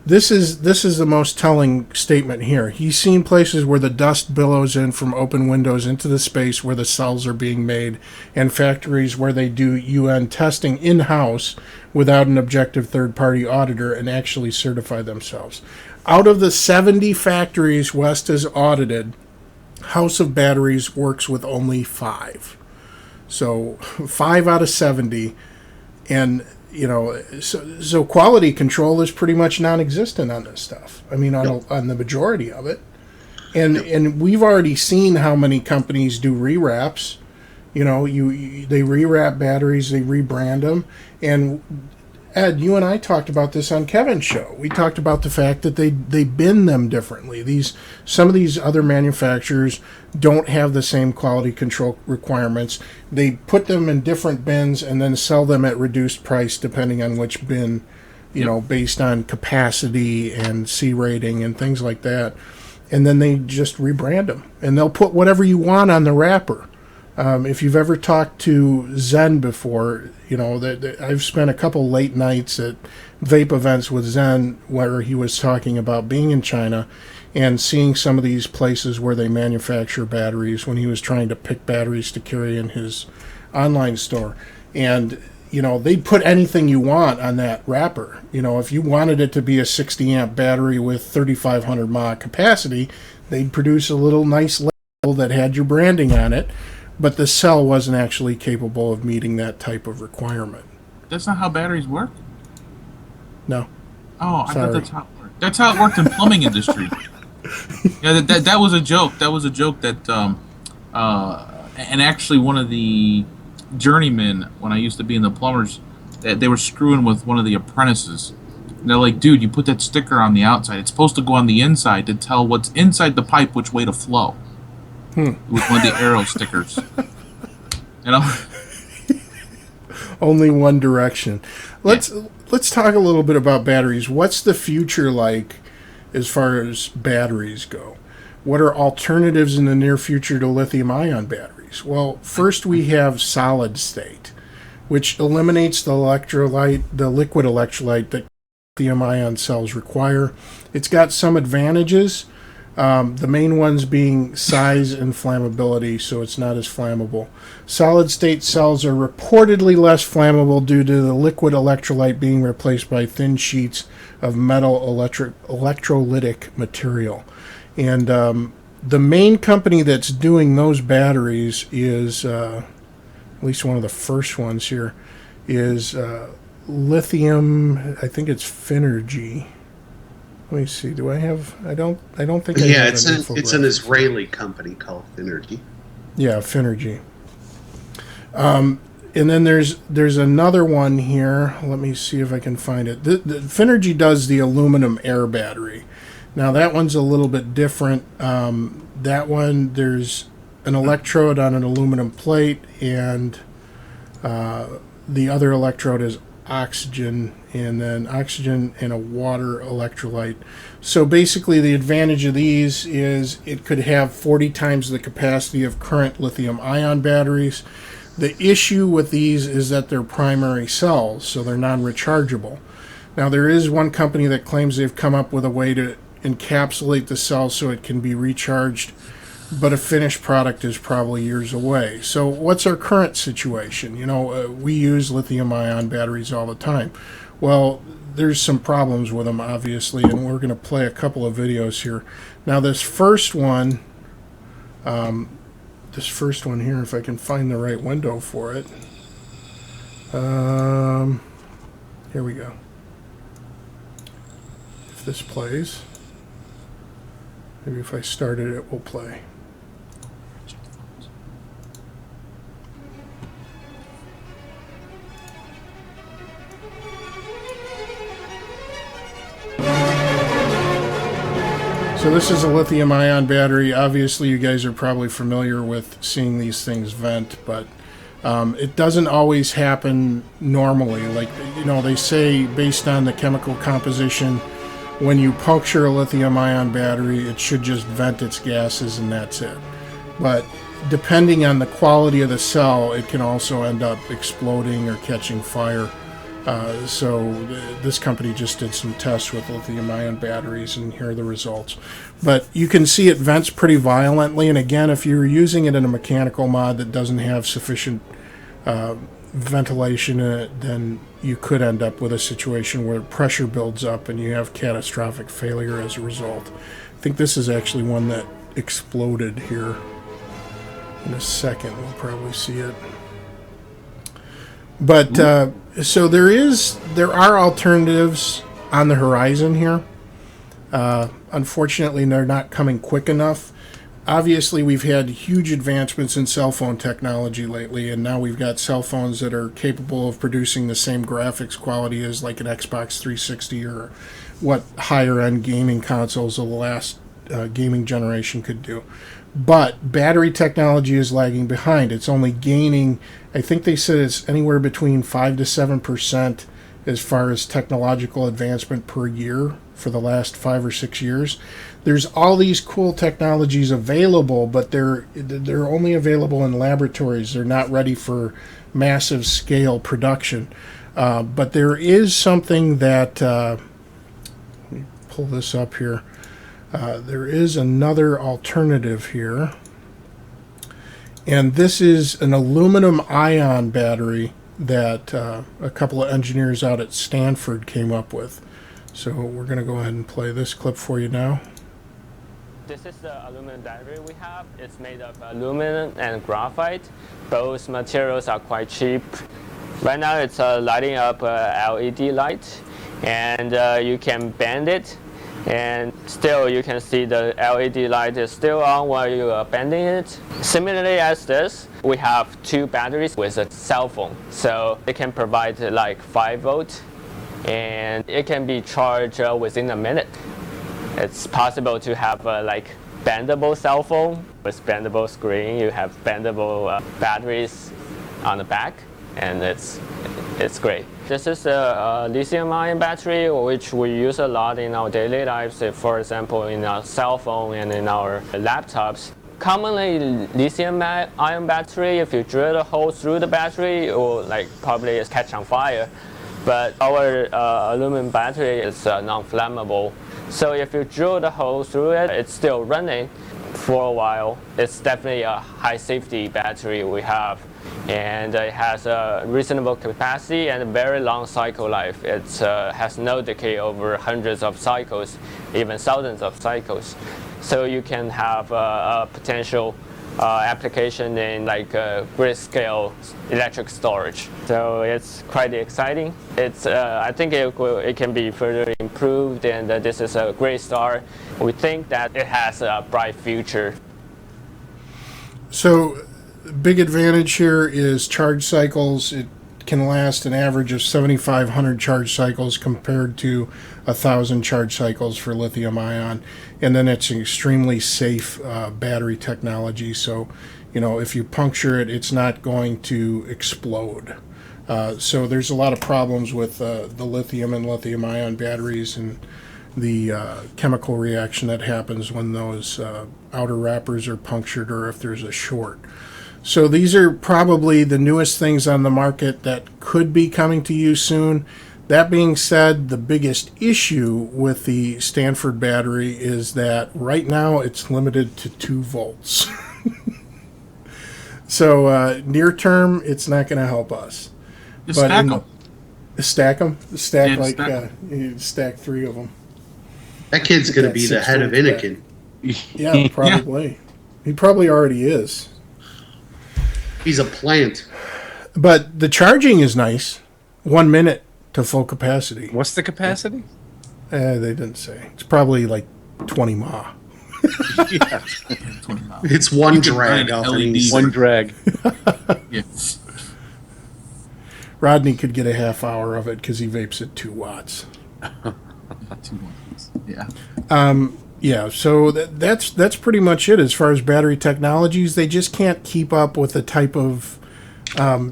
Speaker 1: This is the most telling statement here. He's seen places where the dust billows in from open windows into the space where the cells are being made, and factories where they do UN testing in-house without an objective third-party auditor and actually certify themselves. Out of the 70 factories West has audited, House of Batteries works with only 5. So 5 out of 70, and so quality control is pretty much non-existent on this stuff. I mean, on the majority of it, and we've already seen how many companies do rewraps. They rewrap batteries, they rebrand them, and Ed, you and I talked about this on Kevin's show. We talked about the fact that they bin them differently. Some of these other manufacturers don't have the same quality control requirements. They put them in different bins and then sell them at reduced price depending on which bin, based on capacity and C rating and things like that. And then they just rebrand them. And they'll put whatever you want on the wrapper. If you've ever talked to Zen before, that I've spent a couple late nights at vape events with Zen where he was talking about being in China and seeing some of these places where they manufacture batteries when he was trying to pick batteries to carry in his online store. And, they'd put anything you want on that wrapper. If you wanted it to be a 60 amp battery with 3,500 mAh capacity, they'd produce a little nice label that had your branding on it. But the cell wasn't actually capable of meeting that type of requirement.
Speaker 2: That's not how batteries work?
Speaker 1: No.
Speaker 2: Oh, I thought that's how it worked. That's how it worked in plumbing industry. Yeah, that was a joke. That was a joke that, and actually one of the journeymen, when I used to be in the plumbers, they were screwing with one of the apprentices. And they're like, dude, you put that sticker on the outside. It's supposed to go on the inside to tell what's inside the pipe which way to flow. With one of the arrow stickers.
Speaker 1: Only one direction. Let's talk a little bit about batteries. What's the future like as far as batteries go? What are alternatives in the near future to lithium-ion batteries? Well, first we have solid state, which eliminates the liquid electrolyte that lithium-ion cells require. It's got some advantages. The main ones being size and flammability, so it's not as flammable. Solid-state cells are reportedly less flammable due to the liquid electrolyte being replaced by thin sheets of metal electrolytic material. And the main company that's doing those batteries is, at least one of the first ones here, is lithium, I think it's Finergy. Let me see. Do I have? I don't think. I have
Speaker 6: it's an Israeli company called Finergy.
Speaker 1: Yeah, Finergy. And then there's another one here. Let me see if I can find it. The Finergy does the aluminum air battery. Now that one's a little bit different. That one, there's an electrode on an aluminum plate, and the other electrode is oxygen, and then oxygen and a water electrolyte. So basically the advantage of these is it could have 40 times the capacity of current lithium-ion batteries. The issue with these is that they're primary cells, so they're non-rechargeable. Now, there is one company that claims they've come up with a way to encapsulate the cell so it can be recharged, but a finished product is probably years away. So what's our current situation? We use lithium-ion batteries all the time. Well, there's some problems with them, obviously, and we're going to play a couple of videos here. Now, this first one here, if I can find the right window for it. Here we go. If this plays, maybe if I start it, it will play. So this is a lithium-ion battery. Obviously, you guys are probably familiar with seeing these things vent, but it doesn't always happen normally. Like, they say based on the chemical composition, when you puncture a lithium-ion battery, it should just vent its gases and that's it. But depending on the quality of the cell, it can also end up exploding or catching fire. So this company just did some tests with lithium-ion batteries, and here are the results. But you can see it vents pretty violently, and again, if you're using it in a mechanical mod that doesn't have sufficient ventilation in it, then you could end up with a situation where pressure builds up and you have catastrophic failure as a result. I think this is actually one that exploded here. In a second, we'll probably see it. But so there are alternatives on the horizon here. Unfortunately, they're not coming quick enough. Obviously, we've had huge advancements in cell phone technology lately, and now we've got cell phones that are capable of producing the same graphics quality as like an Xbox 360 or what higher-end gaming consoles of the last gaming generation could do. But battery technology is lagging behind. It's only gaining, I think they said it's anywhere between 5 to 7% as far as technological advancement per year for the last 5 or 6 years. There's all these cool technologies available, but they're only available in laboratories. They're not ready for massive scale production. But there is something that, let me pull this up here. There is another alternative here, and this is an aluminum ion battery that a couple of engineers out at Stanford came up with. So we're going to go ahead and play this clip for you now.
Speaker 9: This is the aluminum battery we have. It's made of aluminum and graphite. Both materials are quite cheap. Right now it's lighting up a LED light, and you can bend it, and still you can see the LED light is still on while you are bending it. Similarly as this, we have two batteries with a cell phone. So it can provide like 5 volts, and it can be charged within a minute. It's possible to have like bendable cell phone with bendable screen. You have bendable batteries on the back, and it's great. This is a lithium-ion battery, which we use a lot in our daily lives. For example, in our cell phone and in our laptops. Commonly, lithium-ion battery, if you drill a hole through the battery, it will probably catch on fire. But our aluminum battery is non-flammable. So if you drill the hole through it, it's still running for a while. It's definitely a high safety battery we have. And it has a reasonable capacity and a very long cycle life. It has no decay over hundreds of cycles, even thousands of cycles. So you can have a potential application in grid scale electric storage. So it's quite exciting. I think it can be further improved, and this is a great start. We think that it has a bright future.
Speaker 1: So big advantage here is charge cycles. It can last an average of 7,500 charge cycles compared to 1,000 charge cycles for lithium ion, and then it's an extremely safe battery technology. So if you puncture it, it's not going to explode. So there's a lot of problems with the lithium and lithium ion batteries and the chemical reaction that happens when those outer wrappers are punctured or if there's a short. So these are probably the newest things on the market that could be coming to you soon. That being said, the biggest issue with the Stanford battery is that right now it's limited to 2 volts. So near term, it's not going to help us.
Speaker 2: Just stack them.
Speaker 1: Stack them? Stack
Speaker 2: Yeah,
Speaker 1: you stack 3 of them.
Speaker 6: That kid's going to be the head of
Speaker 1: 6 volts
Speaker 6: Innikin.
Speaker 1: Yeah, probably. He probably already is.
Speaker 6: He's a plant.
Speaker 1: But the charging is nice. 1 minute to full capacity.
Speaker 3: What's the capacity?
Speaker 1: They didn't say. It's probably like 20 mAh.
Speaker 3: Yeah.
Speaker 6: It's one
Speaker 2: You can
Speaker 6: drag
Speaker 2: buy an
Speaker 6: off
Speaker 2: LED.
Speaker 6: an easy.
Speaker 3: One drag.
Speaker 2: Yeah.
Speaker 1: Rodney could get a half hour of it because he vapes at 2 watts.
Speaker 2: 2 watts. Yeah.
Speaker 1: Yeah, so that's pretty much it as far as battery technologies. They just can't keep up with the type of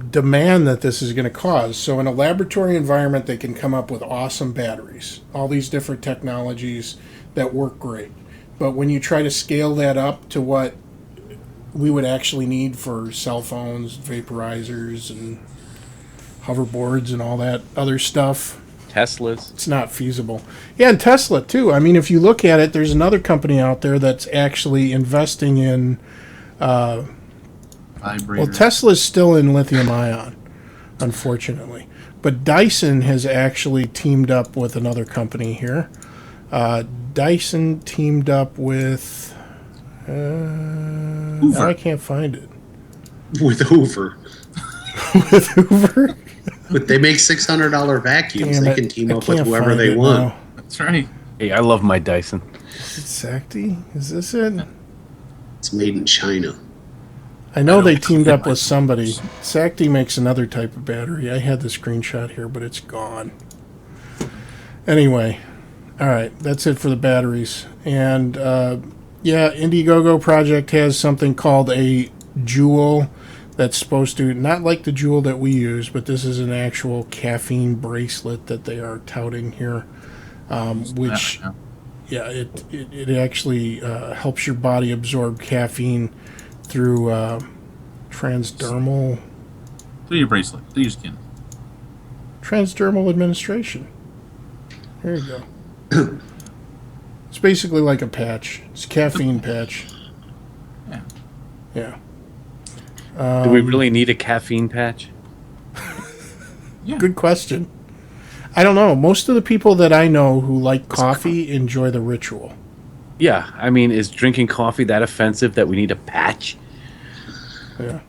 Speaker 1: demand that this is going to cause. So in a laboratory environment, they can come up with awesome batteries, all these different technologies that work great. But when you try to scale that up to what we would actually need for cell phones, vaporizers, and hoverboards and all that other stuff,
Speaker 3: Teslas.
Speaker 1: it's not feasible. Yeah, and Tesla too. I mean, if you look at it, there's another company out there that's actually investing in. Well, Tesla's still in lithium ion, unfortunately. But Dyson has actually teamed up with another company here. Dyson teamed up with. I can't find it.
Speaker 6: With Hoover.
Speaker 1: With Hoover.
Speaker 6: But they make $600 vacuums.
Speaker 1: Damn
Speaker 6: They
Speaker 1: it.
Speaker 6: can team
Speaker 1: I
Speaker 6: up with
Speaker 1: can't
Speaker 6: whoever
Speaker 1: find
Speaker 6: they
Speaker 1: it
Speaker 6: want.
Speaker 1: now.
Speaker 2: That's right.
Speaker 3: Hey, I love my Dyson.
Speaker 1: Is it Sacti? Is this it?
Speaker 6: It's made in China.
Speaker 1: I know they
Speaker 2: don't
Speaker 1: teamed
Speaker 2: care
Speaker 1: up with
Speaker 2: about
Speaker 1: somebody.
Speaker 2: those.
Speaker 1: Sacti makes another type of battery. I had the screenshot here, but it's gone. Anyway, all right, that's it for the batteries. And yeah, Indiegogo project has something called a Joule that's supposed to, not like the Joule that we use, but this is an actual caffeine bracelet that they are touting here, which, yeah, it actually helps your body absorb caffeine through transdermal
Speaker 2: Through your bracelet. Through your skin.
Speaker 1: transdermal administration. There you go. It's basically like a patch. It's a caffeine patch.
Speaker 2: Yeah.
Speaker 1: Yeah.
Speaker 3: Do we really need a caffeine patch?
Speaker 1: Good question. I don't know. Most of the people that I know who like coffee enjoy the ritual.
Speaker 3: Yeah, I mean, is drinking coffee that offensive that we need a patch?
Speaker 1: Yeah.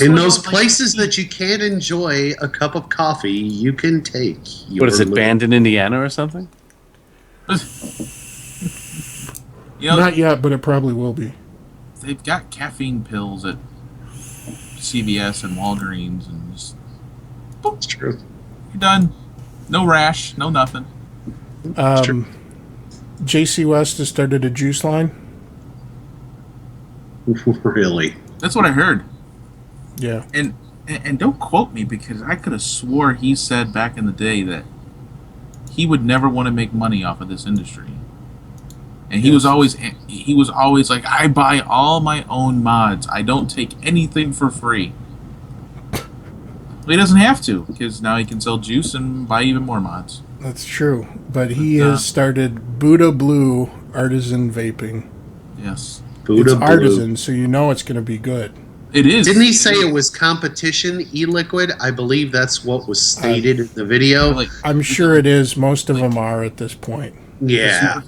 Speaker 6: In those places that you can't enjoy a cup of coffee, you can take your
Speaker 3: What is it,
Speaker 6: little-
Speaker 3: banned in Indiana or something?
Speaker 2: You know,
Speaker 1: Not yet, but it probably will be.
Speaker 2: they've got caffeine pills at CVS and Walgreens, and just
Speaker 6: It's true.
Speaker 2: you're done. No rash, no nothing.
Speaker 1: JC West has started a juice line.
Speaker 6: Really?
Speaker 2: That's what I heard.
Speaker 1: Yeah.
Speaker 2: And don't quote me, because I could have swore he said back in the day that he would never want to make money off of this industry. And he was always like, I buy all my own mods. I don't take anything for free. Well, he doesn't have to, because now he can sell juice and buy even more mods.
Speaker 1: That's true. But he has started Buddha Blue Artisan Vaping.
Speaker 2: Yes.
Speaker 6: Buddha
Speaker 1: It's
Speaker 6: Blue.
Speaker 1: artisan, so you know it's going to be good.
Speaker 2: It is.
Speaker 6: Didn't he say it was competition e-liquid? I believe that's what was stated in the video.
Speaker 2: Like,
Speaker 1: I'm sure it is. Most of them are at this point.
Speaker 6: Yeah,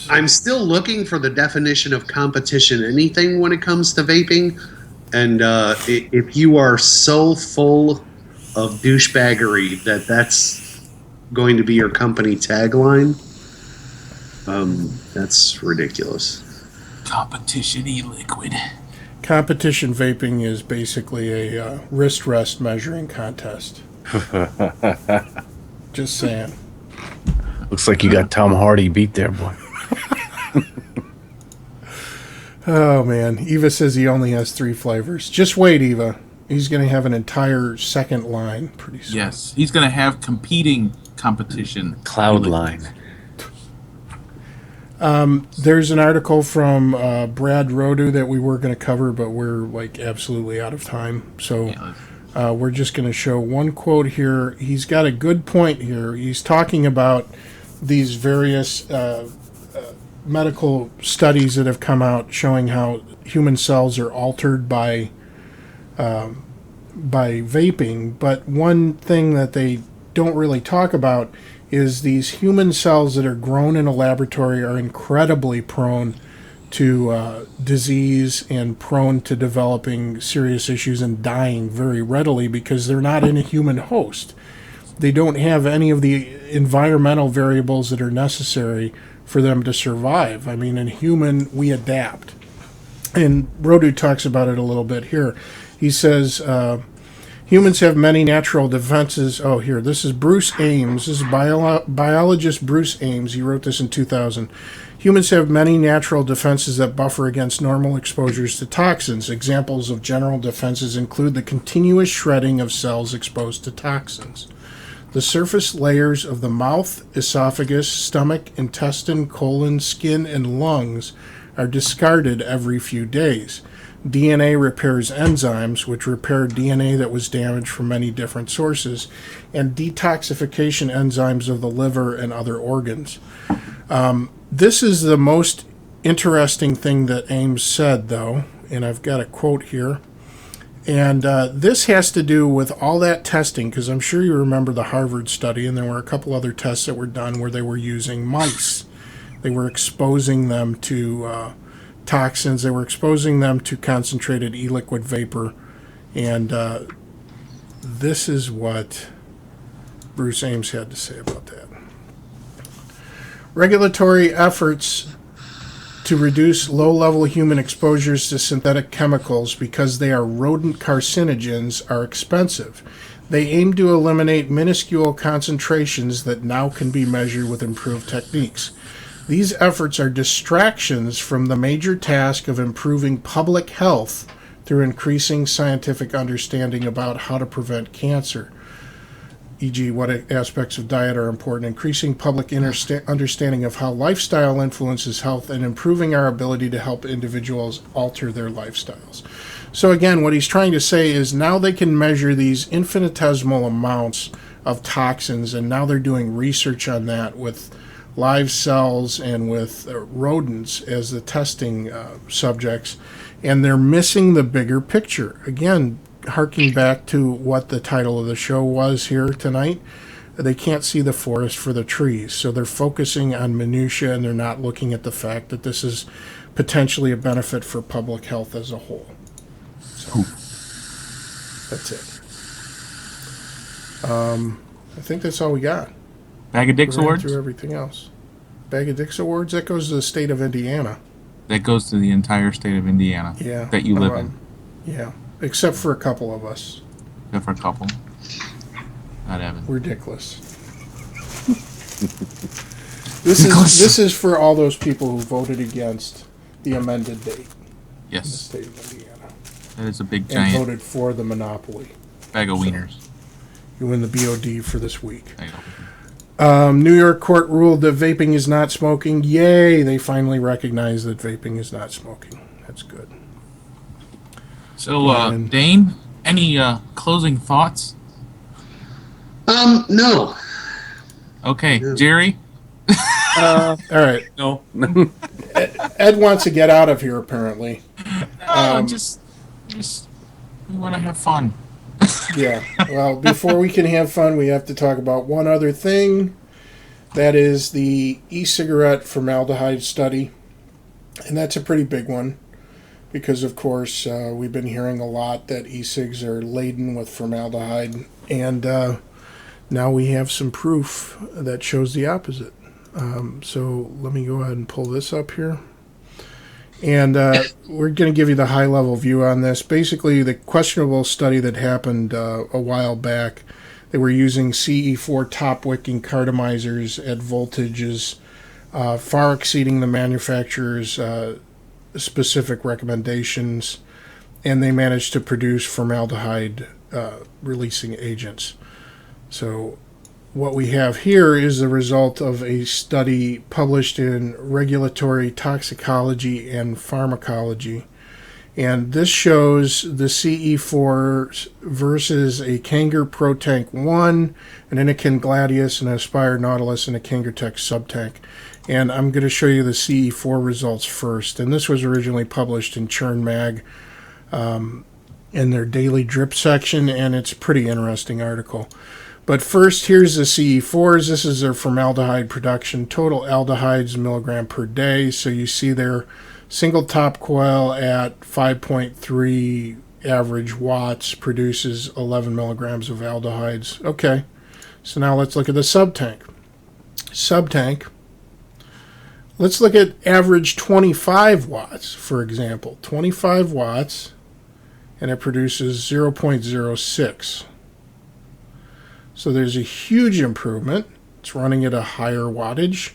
Speaker 6: I'm still looking for the definition of competition anything when it comes to vaping. And if you are so full of douchebaggery that that's going to be your company tagline, that's ridiculous.
Speaker 2: competition e-liquid.
Speaker 1: Competition vaping is basically a wrist rest measuring contest. Just saying.
Speaker 3: Looks like you got Tom Hardy beat there, boy.
Speaker 1: Oh, man. Eva says he only has 3 flavors. Just wait, Eva. He's going to have an entire second line pretty soon.
Speaker 2: Yes, he's going to have competing competition.
Speaker 3: Cloud line.
Speaker 1: There's an article from Brad Rodu that we were going to cover, but we're like absolutely out of time. So We're just going to show one quote here. He's got a good point here. He's talking about these various medical studies that have come out showing how human cells are altered by vaping. But one thing that they don't really talk about is these human cells that are grown in a laboratory are incredibly prone to disease and prone to developing serious issues and dying very readily because they're not in a human host. They don't have any of the environmental variables that are necessary for them to survive. I mean, in human, we adapt. And Rodu talks about it a little bit here. He says, humans have many natural defenses. Oh, here, this is Bruce Ames. This is biologist Bruce Ames. He wrote this in 2000. Humans have many natural defenses that buffer against normal exposures to toxins. Examples of general defenses include the continuous shredding of cells exposed to toxins. The surface layers of the mouth, esophagus, stomach, intestine, colon, skin, and lungs are discarded every few days. DNA repairs enzymes, which repair DNA that was damaged from many different sources, and detoxification enzymes of the liver and other organs. This is the most interesting thing that Ames said, though, and I've got a quote here. And this has to do with all that testing, because I'm sure you remember the Harvard study, and there were a couple other tests that were done where they were using mice. They were exposing them to toxins. They were exposing them to concentrated e-liquid vapor. And this is what Bruce Ames had to say about that. Regulatory efforts to reduce low-level human exposures to synthetic chemicals because they are rodent carcinogens are expensive. They aim to eliminate minuscule concentrations that now can be measured with improved techniques. These efforts are distractions from the major task of improving public health through increasing scientific understanding about how to prevent cancer, e.g. what aspects of diet are important, increasing public understanding of how lifestyle influences health, and improving our ability to help individuals alter their lifestyles. So again, what he's trying to say is now they can measure these infinitesimal amounts of toxins, and now they're doing research on that with live cells and with rodents as the testing subjects, and they're missing the bigger picture. Again, harking back to what the title of the show was here tonight, they can't see the forest for the trees, so they're focusing on minutia, and they're not looking at the fact that this is potentially a benefit for public health as a whole. So that's it. I think that's all we got.
Speaker 2: Bag of Dicks Awards?
Speaker 1: Through everything else. Bag of Dicks Awards, that goes to the state of Indiana.
Speaker 2: That goes to the entire state of Indiana.
Speaker 1: Yeah.
Speaker 2: That you live in.
Speaker 1: Yeah. Except for a couple of us.
Speaker 2: Except for a couple. Not Evan.
Speaker 1: Ridiculous. This is for all those people who voted against the amended date.
Speaker 2: Yes.
Speaker 1: In the state of Indiana.
Speaker 2: That is a big
Speaker 1: and
Speaker 2: giant.
Speaker 1: And voted for the monopoly.
Speaker 2: Bag of wieners.
Speaker 1: You win the BOD for this week. New York court ruled that vaping is not smoking. Yay! They finally recognized that vaping is not smoking. That's good.
Speaker 2: So, Dane, any closing thoughts?
Speaker 6: No.
Speaker 2: Okay, yeah. Jerry?
Speaker 1: All right.
Speaker 3: No.
Speaker 1: Ed wants to get out of here, apparently.
Speaker 2: Just we want to have fun.
Speaker 1: Yeah. Well, before we can have fun, we have to talk about one other thing. That is the e-cigarette formaldehyde study. And that's a pretty big one. Because, of course, we've been hearing a lot that e-cigs are laden with formaldehyde. And now we have some proof that shows the opposite. So let me go ahead and pull this up here. And we're going to give you the high-level view on this. Basically, the questionable study that happened a while back, they were using CE4 top-wicking cartomizers at voltages far exceeding the manufacturer's specific recommendations, and they managed to produce formaldehyde releasing agents. So what we have here is the result of a study published in Regulatory Toxicology and Pharmacology, And this shows the CE4 versus a Kanger Pro Tank 1, an Innokin Gladius, an Aspire Nautilus, and a Kangertech Subtank. And I'm going to show you the CE4 results first. And this was originally published in Churn Mag in their daily drip section, and it's a pretty interesting article. But first, here's the CE4s. This is their formaldehyde production. Total aldehydes milligram per day. So you see their single top coil at 5.3 average watts produces 11 milligrams of aldehydes. Okay, so now let's look at the subtank. Subtank, let's look at average 25 watts, for example. 25 watts, and it produces 0.06. So there's a huge improvement. It's running at a higher wattage.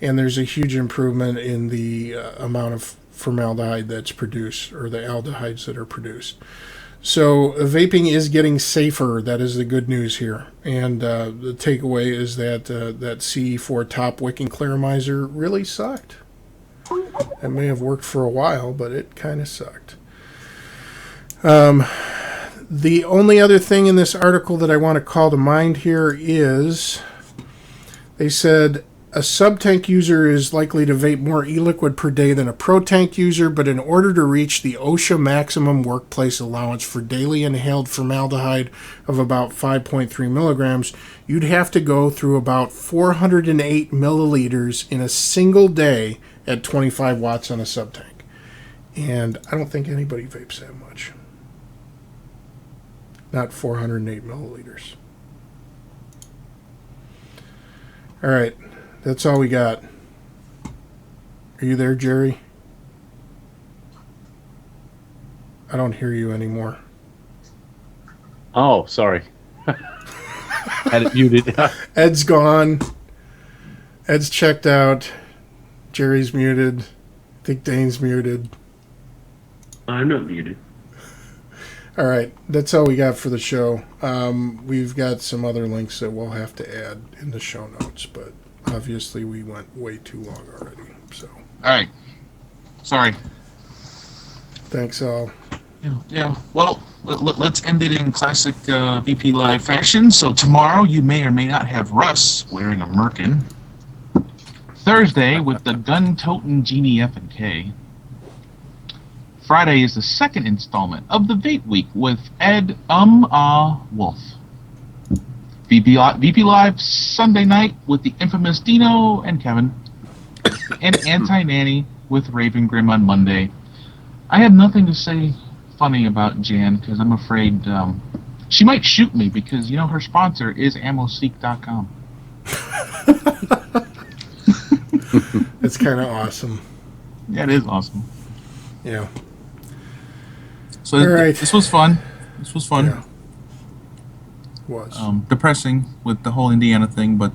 Speaker 1: And there's a huge improvement in the amount of formaldehyde that's produced, or the aldehydes that are produced. So vaping is getting safer. That is the good news here. And the takeaway is that that CE4 top wick and claramizer really sucked. It may have worked for a while, but it kind of sucked. The only other thing in this article that I want to call to mind here is they said a sub-tank user is likely to vape more e-liquid per day than a pro-tank user, but in order to reach the OSHA maximum workplace allowance for daily inhaled formaldehyde of about 5.3 milligrams, you'd have to go through about 408 milliliters in a single day at 25 watts on a sub-tank. And I don't think anybody vapes that much. Not 408 milliliters. All right. That's all we got. Are you there, Jerry? I don't hear you anymore.
Speaker 3: Oh, sorry. Had it muted.
Speaker 1: Ed's gone. Ed's checked out. Jerry's muted. I think Dane's muted.
Speaker 6: I'm not muted.
Speaker 1: All right. That's all we got for the show. We've got some other links that we'll have to add in the show notes, but obviously, we went way too long already. So,
Speaker 2: All right. Sorry.
Speaker 1: Thanks, all.
Speaker 2: Yeah. Well, let's end it in classic VP Live fashion. So tomorrow, you may or may not have Russ wearing a merkin. Thursday with the gun-toting Genie F and K. Friday is the second installment of the Vape Week with Ed Wolf. VP Live Sunday night with the infamous Dino and Kevin. And Anti-Nanny with Raven Grim on Monday. I have nothing to say funny about Jan because I'm afraid she might shoot me because, her sponsor is AmmoSeek.com.
Speaker 1: It's kind of awesome.
Speaker 2: Yeah, it is awesome.
Speaker 1: Yeah.
Speaker 2: So
Speaker 1: all right.
Speaker 2: This was fun. This was fun.
Speaker 1: Yeah. Was.
Speaker 2: Depressing with the whole Indiana thing, but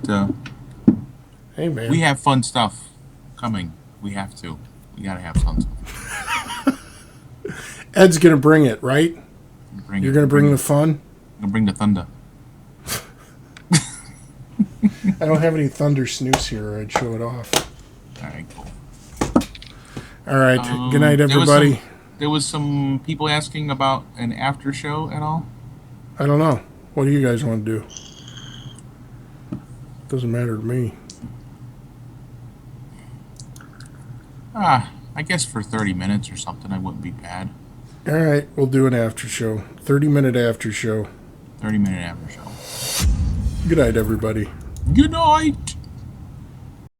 Speaker 1: hey, man.
Speaker 2: we have fun stuff coming. We have to. We gotta have fun stuff.
Speaker 1: Ed's gonna bring it, right? You're gonna bring the fun?
Speaker 2: I'm gonna bring the thunder.
Speaker 1: I don't have any thunder snooze here, or I'd show it off.
Speaker 2: Alright, cool.
Speaker 1: Alright, good night, everybody.
Speaker 2: There was some people asking about an after show at all?
Speaker 1: I don't know. What do you guys want to do? Doesn't matter to me.
Speaker 2: I guess for 30 minutes or something, I wouldn't be bad.
Speaker 1: All right, we'll do an after show. 30-minute after show.
Speaker 2: 30-minute after show.
Speaker 1: Good night, everybody.
Speaker 2: Good night.